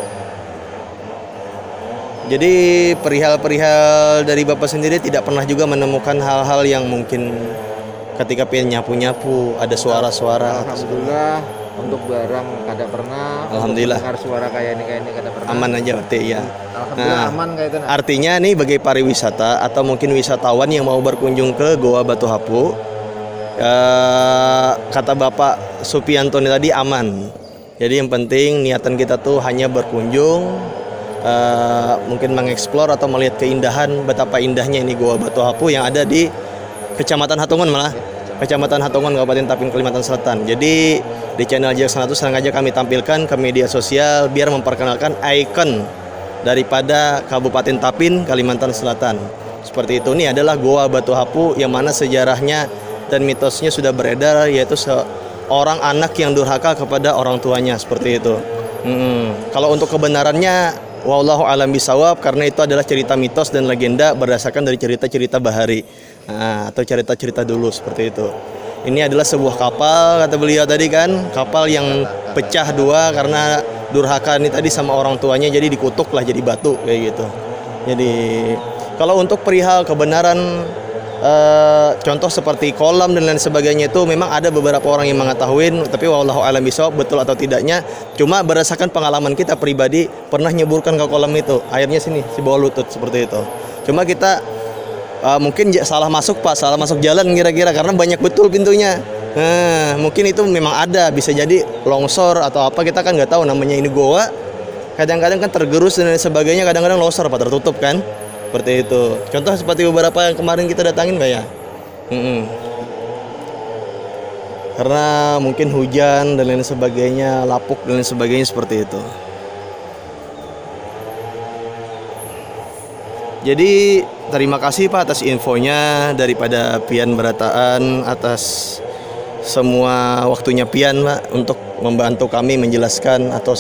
Jadi perihal dari Bapak sendiri tidak pernah juga menemukan hal-hal yang mungkin ketika pengen nyapu-nyapu ada suara-suara. Alhamdulillah untuk barang kada pernah. Alhamdulillah. Dengar suara kayak ini kada pernah. Aman aja berarti ya. Alhamdulillah aman kayak itu. Artinya nih bagi pariwisata atau mungkin wisatawan yang mau berkunjung ke Goa Batu Hapu, kata Bapak Supianto tadi aman. Jadi yang penting niatan kita tuh hanya berkunjung, mungkin mengeksplor atau melihat keindahan, betapa indahnya ini Goa Batu Hapu yang ada di Kecamatan Hatungan malah. Kecamatan Hatungan, Kabupaten Tapin, Kalimantan Selatan. Jadi di channel Jaksana itu sengaja kami tampilkan ke media sosial biar memperkenalkan ikon daripada Kabupaten Tapin, Kalimantan Selatan. Seperti itu. Ini adalah Goa Batu Hapu yang mana sejarahnya dan mitosnya sudah beredar, yaitu seorang anak yang durhaka kepada orang tuanya, seperti itu. Kalau untuk kebenarannya wallahu alam bisawab, karena itu adalah cerita mitos dan legenda berdasarkan dari cerita-cerita bahari. Atau cerita-cerita dulu seperti itu. Ini adalah sebuah kapal kata beliau tadi kan, kapal yang pecah 2 karena durhaka ini tadi sama orang tuanya, jadi dikutuk lah jadi batu kayak gitu. Jadi kalau untuk perihal kebenaran contoh seperti kolam dan lain sebagainya itu memang ada beberapa orang yang mengetahui, tapi wallahu alam bisawab betul atau tidaknya cuma berdasarkan pengalaman kita pribadi pernah nyeburkan ke kolam itu, airnya sini di bawah lutut seperti itu. Cuma kita mungkin salah masuk Pak, salah masuk jalan kira-kira karena banyak betul pintunya. Mungkin itu memang ada, bisa jadi longsor atau apa, kita kan nggak tahu, namanya ini goa. Kadang-kadang kan tergerus dan lain sebagainya, kadang-kadang longsor Pak, tertutup kan. Seperti itu. Contoh seperti beberapa yang kemarin kita datangin Pak ya. Karena mungkin hujan dan lain sebagainya, lapuk dan lain sebagainya seperti itu. Jadi terima kasih Pak atas infonya daripada Pian Berataan, atas semua waktunya Pian Pak untuk membantu kami menjelaskan atau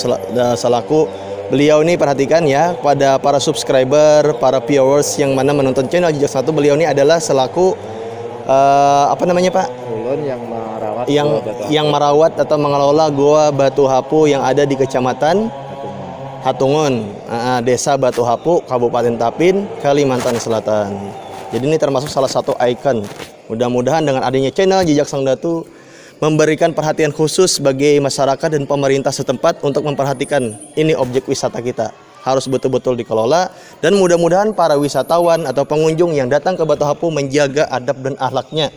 selaku beliau ini, perhatikan ya pada para subscriber, para viewers yang mana menonton channel Jejak Satu, beliau ini adalah selaku apa namanya Pak? Ulun yang merawat atau mengelola Goa Batu Hapu yang ada di Kecamatan Hatungun, Desa Batu Hapu, Kabupaten Tapin, Kalimantan Selatan. Jadi ini termasuk salah satu ikon. Mudah-mudahan dengan adanya channel Jejak Sang Datu memberikan perhatian khusus bagi masyarakat dan pemerintah setempat untuk memperhatikan ini objek wisata kita. Harus betul-betul dikelola dan mudah-mudahan para wisatawan atau pengunjung yang datang ke Batu Hapu menjaga adab dan akhlaknya.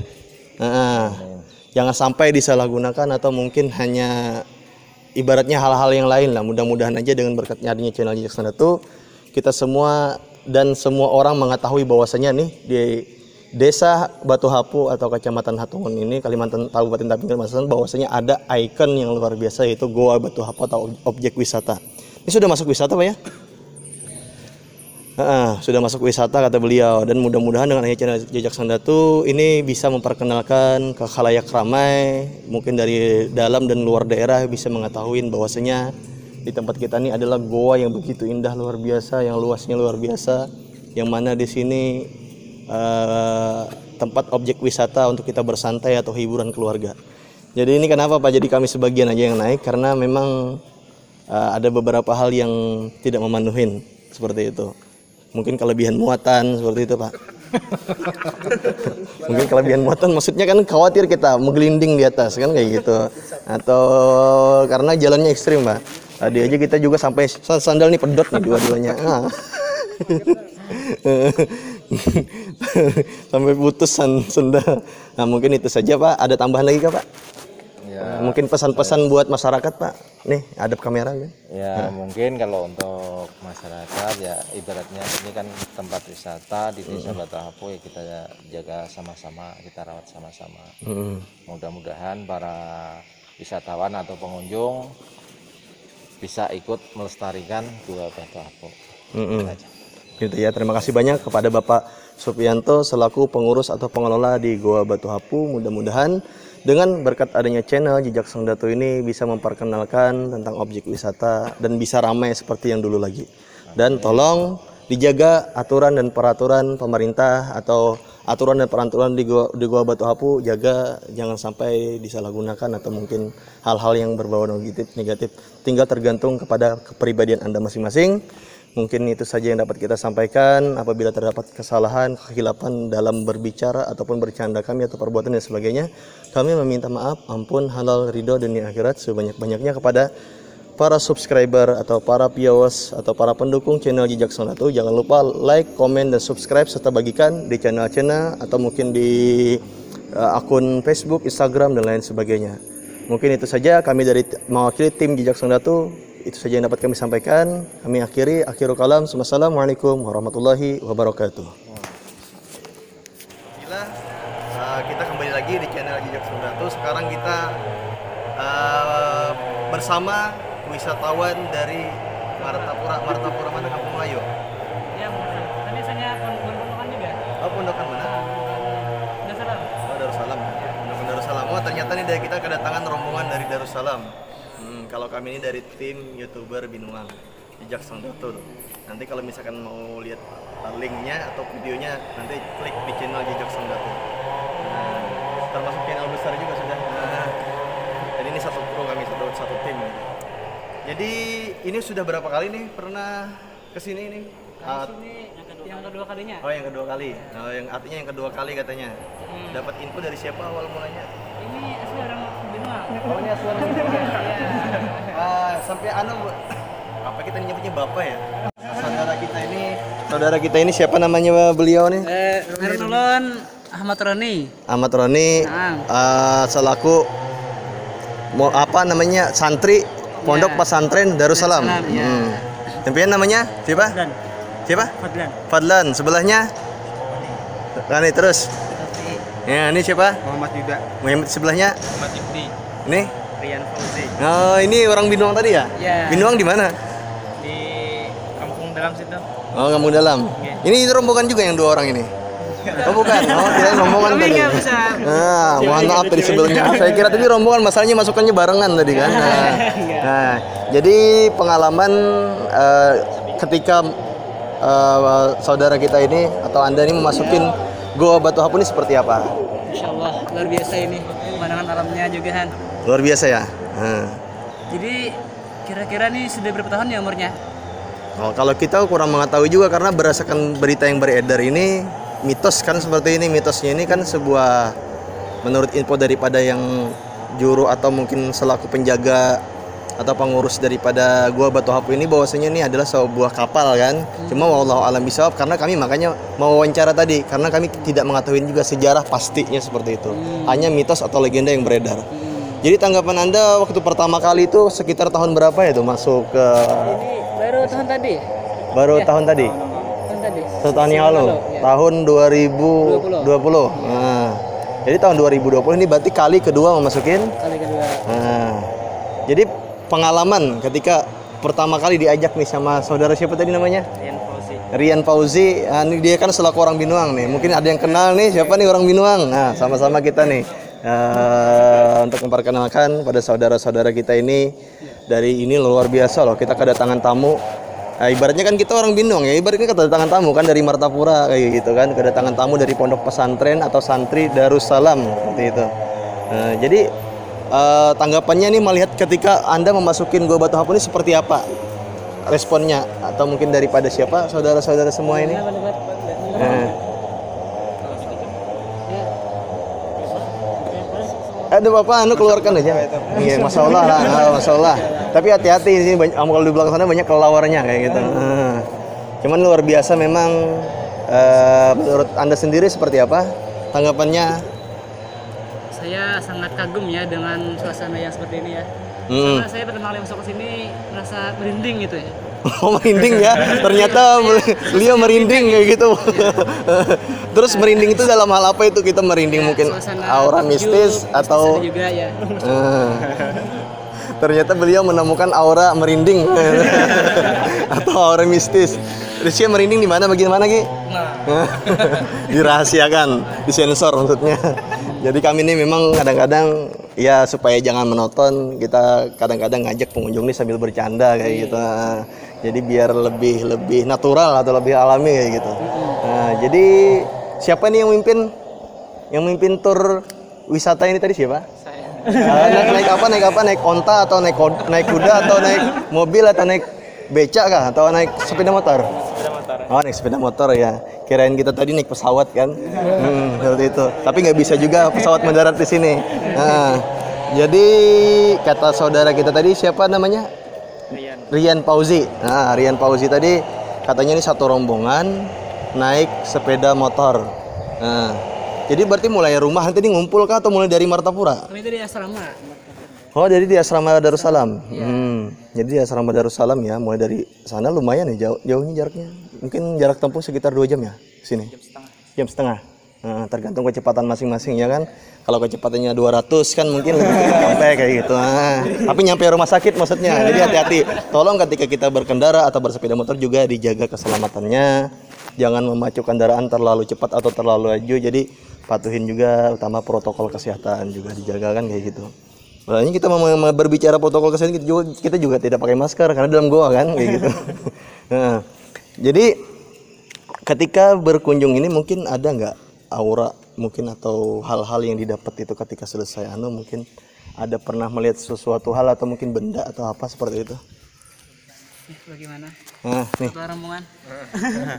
Jangan sampai disalahgunakan atau mungkin hanya ibaratnya hal-hal yang lain lah. Mudah-mudahan aja dengan berkatnya adanya channel Jejak Sang Datu, kita semua dan semua orang mengetahui bahwasanya nih di Desa Batu Hapu atau Kecamatan Hatungan ini, Kalimantan, Kabupaten Tapin, Kalimantan Selatan, bahwasanya ada ikon yang luar biasa, yaitu Goa Batu Hapu atau objek wisata. Ini sudah masuk wisata Pak ya? Sudah masuk wisata kata beliau, dan mudah-mudahan dengan adanya channel Jejak Sang Datu ini bisa memperkenalkan ke khalayak ramai, mungkin dari dalam dan luar daerah bisa mengetahui bahwasanya di tempat kita ini adalah goa yang begitu indah, luar biasa, yang luasnya luar biasa, yang mana di sini tempat objek wisata untuk kita bersantai atau hiburan keluarga. Jadi ini kenapa Pak? Jadi kami sebagian aja yang naik karena memang ada beberapa hal yang tidak memenuhin seperti itu. Mungkin kelebihan muatan seperti itu Pak. Mungkin kelebihan muatan maksudnya kan khawatir kita menggelinding di atas kan kayak gitu. Atau karena jalannya ekstrim Pak. Tadi aja kita juga sampai sandal nih pedot nih dua-duanya. Sampai putus sandal. Nah mungkin itu saja Pak. Ada tambahan lagi kah Pak? Ya, mungkin pesan-pesan buat masyarakat Pak. Nih hadap kamera kan. Ya mungkin kalau untuk masyarakat ya ibaratnya ini kan tempat wisata di Desa Batu Hapu ya kita jaga sama-sama, kita rawat sama-sama. Mudah-mudahan para wisatawan atau pengunjung bisa ikut melestarikan Gua Batu Hapu. Gitu ya, terima kasih banyak kepada Bapak Supianto selaku pengurus atau pengelola di Goa Batu Hapu. Mudah-mudahan dengan berkat adanya channel Jejak Sang Datu ini bisa memperkenalkan tentang objek wisata dan bisa ramai seperti yang dulu lagi. Dan tolong dijaga aturan dan peraturan pemerintah atau aturan dan peraturan di Goa Batu Hapu, jaga jangan sampai disalahgunakan atau mungkin hal-hal yang berbau negatif. Tinggal tergantung kepada kepribadian Anda masing-masing. Mungkin itu saja yang dapat kita sampaikan. Apabila terdapat kesalahan, kekhilafan dalam berbicara ataupun bercanda kami atau perbuatan dan sebagainya, kami meminta maaf, ampun, halal, ridho, dunia akhirat sebanyak-banyaknya kepada para subscriber atau para viewers atau para pendukung channel Jejak Sang Datu. Jangan lupa like, komen, dan subscribe serta bagikan di channel-channel atau mungkin di akun Facebook, Instagram, dan lain sebagainya. Mungkin itu saja kami dari mewakili tim Jejak Sang Datu. Itu saja yang dapat kami sampaikan. Kami akhiri, akhirul kalam. Wassalamualaikum warahmatullahi wabarakatuh. Kita kembali lagi di channel Jejak Sang Datu. Sekarang kita bersama wisatawan dari Martapura mana, Kampung Melayu? Ya, tadi saya pondokan juga. Oh, pondokan mana? Darussalam. Oh, Darussalam. Pondokan Darussalam. Oh, ternyata nih kita kedatangan rombongan dari Darussalam. Kalau kami ini dari tim YouTuber Binuang Jejak Sang Datu. Nanti kalau misalkan mau lihat linknya atau videonya, nanti klik di channel Jejak Sang Datu. Termasuk channel besar juga sudah. Jadi ini satu kru kami, satu tim. Jadi ini sudah berapa kali nih pernah kesini ini? Yang kedua kalinya. Oh, yang kedua kali. Yang artinya yang kedua kali katanya. Dapat info dari siapa awal mulanya? Ini asli orang Binuang. Oh, ini asli orang Binuang. Sampai apa kita nyebutnya bapak ya? Saudara kita ini siapa namanya beliau nih? Ernulon Ahmad Roni. Ahmad Roni. Selaku apa namanya santri Pondok Pesantren Darussalam. Impian namanya siapa? Siapa? Fadlan. Sebelahnya? Rani terus. Ya, ini siapa? Muhammad juga. Muhammad sebelahnya? Muhammad Ibni. Ini? Rian Fauzi. Oh, ini orang Binuang tadi ya? Iya. Binuang di mana? Di kampung dalam situ. Oh, kampung dalam. Ini rombongan juga yang dua orang ini. Oh, bukan. Oh, kirain rombongan tadi. Mohon maaf tadi sebelumnya. Saya kira tadi rombongan, masalahnya masukannya barengan tadi kan. Nah, jadi pengalaman ketika saudara kita ini atau Anda ini memasukin Goa Batu Hapu ini seperti apa? Insya Allah luar biasa ini pemandangan alamnya juga Han. Luar biasa ya. Jadi kira-kira nih sudah berapa tahun ya umurnya? Oh, kalau kita kurang mengetahui juga karena berdasarkan berita yang beredar ini mitos kan seperti ini. Mitosnya ini kan sebuah menurut info daripada yang juru atau mungkin selaku penjaga atau pengurus daripada Gua Batu Hapu ini bahwasanya ini adalah sebuah kapal kan. Cuma wallahu alam bisawab karena kami makanya mau wawancara tadi karena kami tidak mengetahui juga sejarah pastinya seperti itu. Hanya mitos atau legenda yang beredar. Jadi tanggapan Anda waktu pertama kali itu sekitar tahun berapa ya tuh masuk ke Ini baru tahun tadi. Baru tahun tadi. Tahun tadi. 1 tahun yang lalu. Ya. Tahun 2020. Nah. Jadi tahun 2020 ini berarti kali kedua memasukin. Kali kedua. Nah. Jadi pengalaman ketika pertama kali diajak nih sama saudara siapa tadi namanya? Rian Fauzi. Ini dia kan selaku orang Binuang nih. Mungkin ada yang kenal nih siapa nih orang Binuang. Nah, sama-sama kita nih untuk memperkenalkan pada saudara-saudara kita ini dari ini luar biasa loh. Kita kedatangan tamu. Nah, ibaratnya kan kita orang Binuang ya. Ibaratnya kedatangan tamu kan dari Martapura kayak gitu kan. Kedatangan tamu dari pondok pesantren atau santri Darussalam seperti itu. Jadi tanggapannya nih melihat ketika Anda memasukin Gua Batu Hapu ini seperti apa responnya, atau mungkin daripada siapa saudara-saudara semua ini? Aduh Bapak, keluarkan aja. Iya, Masya Allah lah, Masya Allah. Tapi hati-hati di sini, kalau di belakang sana banyak kelawarnya kayak gitu. Cuman luar biasa memang. Menurut Anda sendiri seperti apa tanggapannya? Saya sangat kagum ya dengan suasana yang seperti ini ya. Karena saya pertama kali masuk ke sini merasa merinding gitu ya. Oh, merinding ya? Ternyata beliau merinding kayak gitu. Terus merinding itu dalam hal apa itu? Kita merinding mungkin aura mistis atau juga ya. Ternyata beliau menemukan aura merinding atau aura mistis. Rizky merinding di mana? Bagaimana Ki? Dirahasiakan, disensor maksudnya. Jadi kami ini memang kadang-kadang ya supaya jangan menonton, kita kadang-kadang ngajak pengunjung ini sambil bercanda kayak gitu. Jadi biar lebih natural atau lebih alami kayak gitu. Nah, jadi siapa nih yang mimpin? Yang mimpin tur wisata ini tadi siapa? Saya. Naik apa? Naik onta atau naik kuda atau naik mobil atau naik becak kah? Atau naik sepeda motor? Sepeda motor. Oh, naik sepeda motor ya. Kirain kita tadi naik pesawat kan? Seperti itu. Tapi nggak bisa juga pesawat mendarat di sini. Nah, jadi kata saudara kita tadi siapa namanya? Rian Fauzi. Nah, Rian Fauzi tadi katanya ini satu rombongan naik sepeda motor. Nah, jadi berarti mulai rumah nanti ngumpul kah atau mulai dari Martapura? Kami dari asrama. Oh, jadi di asrama Darussalam. Jadi di asrama Darussalam ya, mulai dari sana lumayan ya jauhnya jaraknya. Mungkin jarak tempuh sekitar 2 jam ya sini. Jam setengah. Nah, tergantung kecepatan masing-masing ya kan. Kalau kecepatannya 200 kan mungkin lebih sampai kayak gitu. Nah, tapi nyampe rumah sakit maksudnya. Jadi hati-hati. Tolong ketika kita berkendara atau bersepeda motor juga dijaga keselamatannya. Jangan memacu kendaraan terlalu cepat atau terlalu laju. Jadi patuhin juga utama protokol kesehatan juga dijaga kan kayak gitu. Makanya kita mau berbicara protokol kesehatan kita juga tidak pakai masker karena dalam goa kan kayak gitu. Nah, jadi ketika berkunjung ini mungkin ada nggak aura mungkin atau hal-hal yang didapat itu ketika selesai mungkin ada pernah melihat sesuatu hal atau mungkin benda atau apa seperti itu? Bagaimana? Nah, nih. Satu rombongan.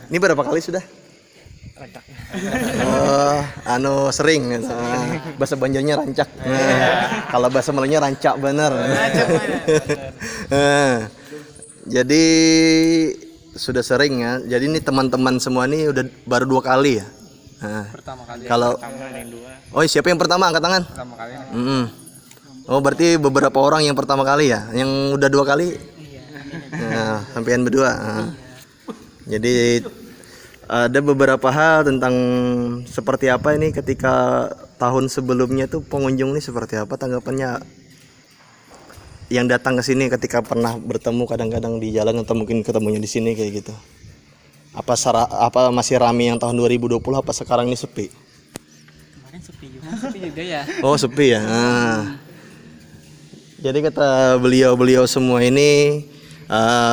Ini berapa kali sudah? Sering. Bahasa Banjarnya rancak. Kalau bahasa Melayunya rancak bener. Jadi sudah sering ya. Jadi ini teman-teman semua ini udah baru 2 kali ya. Pertama kali. Kalau oh, siapa yang pertama angkat tangan? Pertama kali. Oh, berarti beberapa orang yang pertama kali ya. Yang udah 2 kali? Nah, sampean berdua. Jadi ada beberapa hal tentang seperti apa ini ketika tahun sebelumnya tuh pengunjung ini seperti apa tanggapannya yang datang ke sini ketika pernah bertemu kadang-kadang di jalan atau mungkin ketemunya di sini kayak gitu. Apa masih ramai yang tahun 2020 apa sekarang ini sepi? Kemarin sepi juga ya. Oh, sepi ya. Nah. Jadi kata beliau semua ini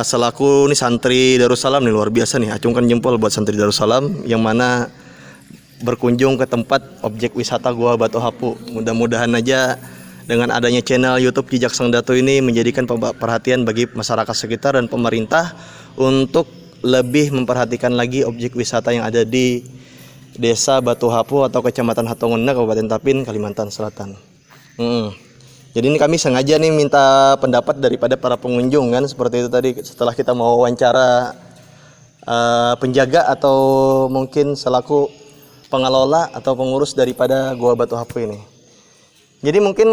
selaku nih santri Darussalam nih luar biasa nih, acungkan jempol buat santri Darussalam yang mana berkunjung ke tempat objek wisata Gua Batu Hapu. Mudah-mudahan aja dengan adanya channel YouTube Jejak Sang Datu ini menjadikan perhatian bagi masyarakat sekitar dan pemerintah untuk lebih memperhatikan lagi objek wisata yang ada di Desa Batu Hapu atau Kecamatan Hatongena, Kabupaten Tapin, Kalimantan Selatan. Jadi ini kami sengaja nih minta pendapat daripada para pengunjung kan seperti itu tadi setelah kita mau wawancara penjaga atau mungkin selaku pengelola atau pengurus daripada Gua Batu Hapu ini. Jadi mungkin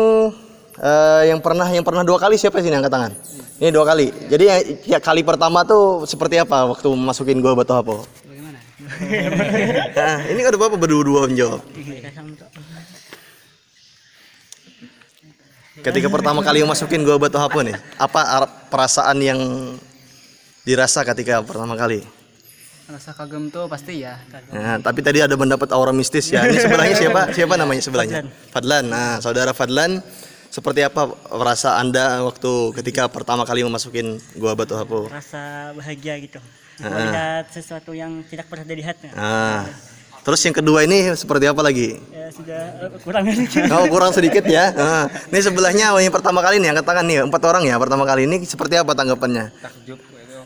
yang pernah 2 kali siapa sih angkat tangan? Ini 2 kali. Jadi ya kali pertama tuh seperti apa waktu masukin Gua Batu Hapu? Bagaimana? Nah, ini ada Bapak berdua menjawab. Ketika pertama kali masukin Gua Batu Hapu nih, apa perasaan yang dirasa ketika pertama kali? Rasa kagum tuh pasti ya. Nah, tapi tadi ada mendapat aura mistis ya. Ini sebelahnya siapa? Siapa namanya sebelahnya? Fadlan. Nah, saudara Fadlan, seperti apa perasaan Anda waktu ketika pertama kali memasukin Gua Batu Hapu? Rasa bahagia gitu. Melihat sesuatu yang tidak pernah dilihat. Terus yang kedua ini seperti apa lagi? Ya sudah kurang sedikit. Oh, kurang sedikit ya. Nah, ini sebelahnya yang pertama kali nih angkat tangan nih, 4 orang ya pertama kali ini, seperti apa tanggapannya? Takjub itu.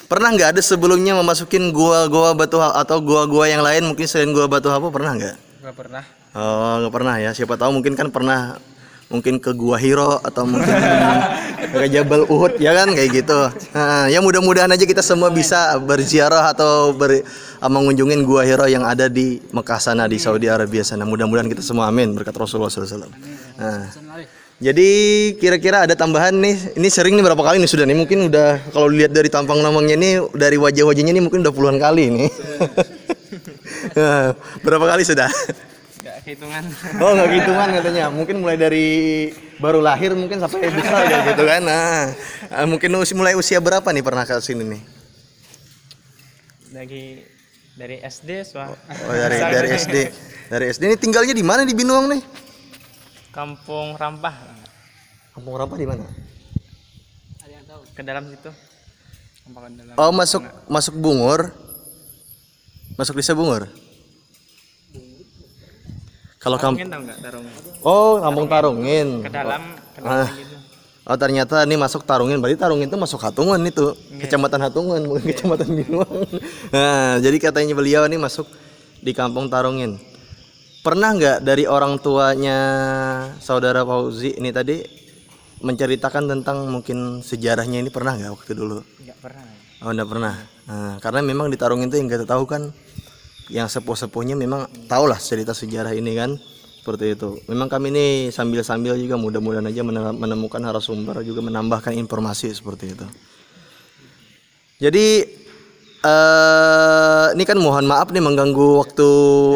Pernah nggak ada sebelumnya memasukin gua batu atau gua yang lain mungkin selain gua batu hapo, pernah nggak? Nggak pernah. Oh, nggak pernah ya. Siapa tahu mungkin kan pernah, mungkin ke Gua Hiro atau mungkin ke Jabal Uhud ya kan kayak gitu. Ya mudah-mudahan aja kita semua bisa berziarah atau mengunjungin Gua Hiro yang ada di Mekah sana, di Saudi Arabia sana. Mudah-mudahan kita semua amin berkat Rasulullah SAW. Jadi kira-kira ada tambahan nih. Ini sering nih berapa kali nih sudah nih? Mungkin udah kalau lihat dari tampang namanya ini, dari wajah-wajahnya ini mungkin udah puluhan kali nih. Berapa kali sudah? Nggak kehitungan. Oh, nggak hitungan katanya. Mungkin mulai dari baru lahir mungkin sampai besar kayak gitu kan. Mungkin mulai usia berapa nih pernah ke sini nih? Dari SD Oh, dari SD. Dari SD ini tinggalnya di mana di Binuang nih? Kampung Rampah. Kampung Rampah di mana? Ada yang tahu? Ke dalam situ. Ke dalam. Oh, masuk Bungur. Masuk desa Bungur. Kalau Tarungin tahu nggak Tarungin? Oh, Kampung Tarungin. Ke dalam gitu. Oh, ternyata ini masuk Tarungin. Berarti Tarungin itu masuk Hatungan itu. Kecamatan Hatungan, bukan Kecamatan Binuang. Nah, jadi katanya beliau ini masuk di Kampung Tarungin. Pernah nggak dari orang tuanya saudara Fauzi ini tadi menceritakan tentang mungkin sejarahnya ini, pernah nggak waktu dulu? Nggak pernah. Oh, nggak pernah. Karena memang di Tarungin itu yang kita tahu kan, yang sepuh-sepuhnya memang tahulah cerita sejarah ini kan, seperti itu. Memang kami ini sambil-sambil juga mudah-mudahan aja menemukan narasumber juga menambahkan informasi seperti itu. Jadi ini kan mohon maaf nih mengganggu waktu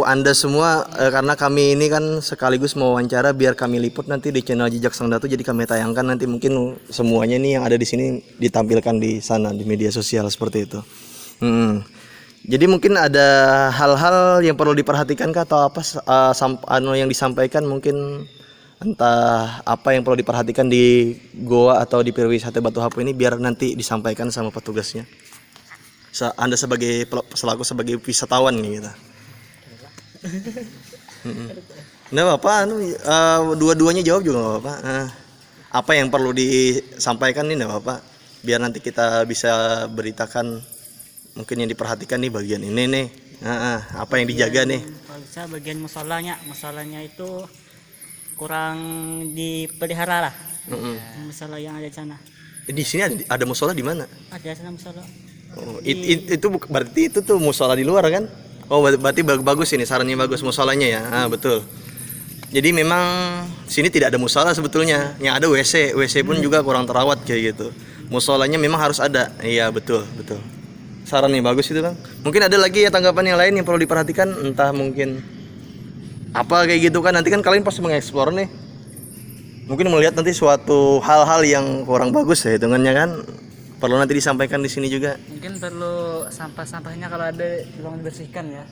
Anda semua, karena kami ini kan sekaligus mau wawancara biar kami liput nanti di channel Jejak Sang Datu, jadi kami tayangkan nanti mungkin semuanya nih yang ada di sini ditampilkan di sana di media sosial seperti itu. Jadi mungkin ada hal-hal yang perlu diperhatikan kah, atau apa yang disampaikan mungkin entah apa yang perlu diperhatikan di goa atau di pariwisata Batu Hapo ini biar nanti disampaikan sama petugasnya. Anda selaku sebagai wisatawan nih gitu. Nggak apa-apa, dua-duanya jawab juga nggak apa-apa. Apa yang perlu disampaikan nih nggak apa-apa, biar nanti kita bisa beritakan mungkin yang diperhatikan nih bagian ini nih. Apa yang dijaga nih? Kalau bisa bagian musolanya itu kurang dipelihara lah. Musola yang ada di sana. Di sini ada musola di mana? Ada sana musola. Oh, itu berarti itu tuh musola di luar kan? Oh, berarti bagus ini, sarannya bagus musolanya ya. Betul. Jadi memang sini tidak ada musola sebetulnya. Yang ada WC pun juga kurang terawat kayak gitu. Musolanya memang harus ada. Iya, betul. Sarannya bagus itu Bang. Mungkin ada lagi ya tanggapan yang lain yang perlu diperhatikan, entah mungkin apa kayak gitu kan. Nanti kan kalian pasti mengeksplor nih. Mungkin melihat nanti suatu hal-hal yang kurang bagus ya hitungannya kan. Perlu nanti disampaikan di sini juga. Mungkin perlu sampah-sampahnya kalau ada tolong dibersihkan ya.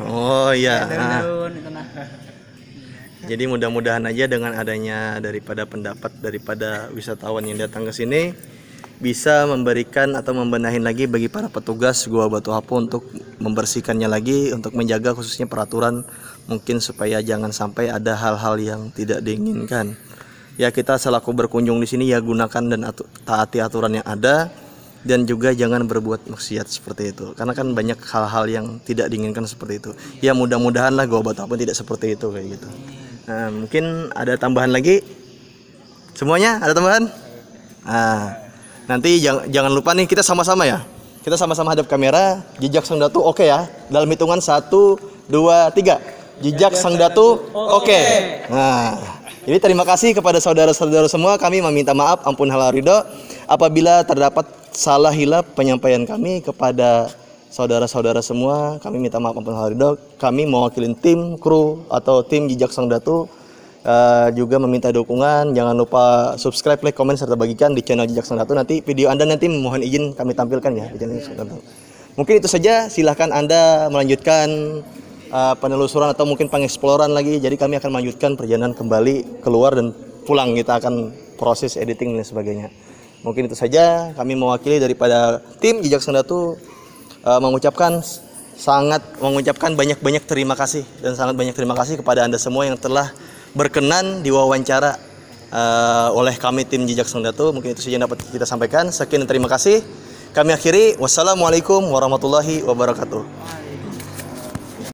Oh iya. Daun-daun itu nah. Jadi mudah-mudahan aja dengan adanya daripada pendapat daripada wisatawan yang datang ke sini bisa memberikan atau membenahin lagi bagi para petugas Gua Batu Hapo untuk membersihkannya lagi, untuk menjaga khususnya peraturan mungkin supaya jangan sampai ada hal-hal yang tidak diinginkan. Ya, kita selaku berkunjung di sini ya gunakan dan taati aturan yang ada, dan juga jangan berbuat maksiat seperti itu. Karena kan banyak hal-hal yang tidak diinginkan seperti itu. Ya mudah-mudahan lah Gua Batu Hapo tidak seperti itu kayak gitu. Nah, mungkin ada tambahan lagi. Semuanya ada tambahan? Nanti jangan lupa nih kita sama-sama ya. Kita sama-sama hadap kamera, Jejak Sang Datu oke ya. Dalam hitungan 1 2 3. Jejak Sang Datu oke. Nah, jadi terima kasih kepada saudara-saudara semua. Kami meminta maaf, ampun halal ridho apabila terdapat salah hilap penyampaian kami kepada saudara-saudara semua. Kami minta maaf, ampun halal ridho. Kami mewakili tim kru atau tim Jejak Sang Datu juga meminta dukungan. Jangan lupa subscribe, like, komen serta bagikan di channel Jejak Sang Datu. Nanti video Anda nanti mohon izin kami tampilkan ya di channel Jejak Sang Datu. Mungkin itu saja. Silahkan Anda melanjutkan penelusuran atau mungkin pengeksploran lagi. Jadi kami akan melanjutkan perjalanan kembali keluar dan pulang. Kita akan proses editing dan sebagainya. Mungkin itu saja. Kami mewakili daripada tim Jejak Sang Datu mengucapkan sangat mengucapkan banyak-banyak terima kasih dan sangat banyak terima kasih kepada Anda semua yang telah berkenan diwawancara oleh kami tim Jejak Sondato. Mungkin itu saja yang dapat kita sampaikan. Sekian dan terima kasih. Kami akhiri. Wassalamualaikum warahmatullahi wabarakatuh.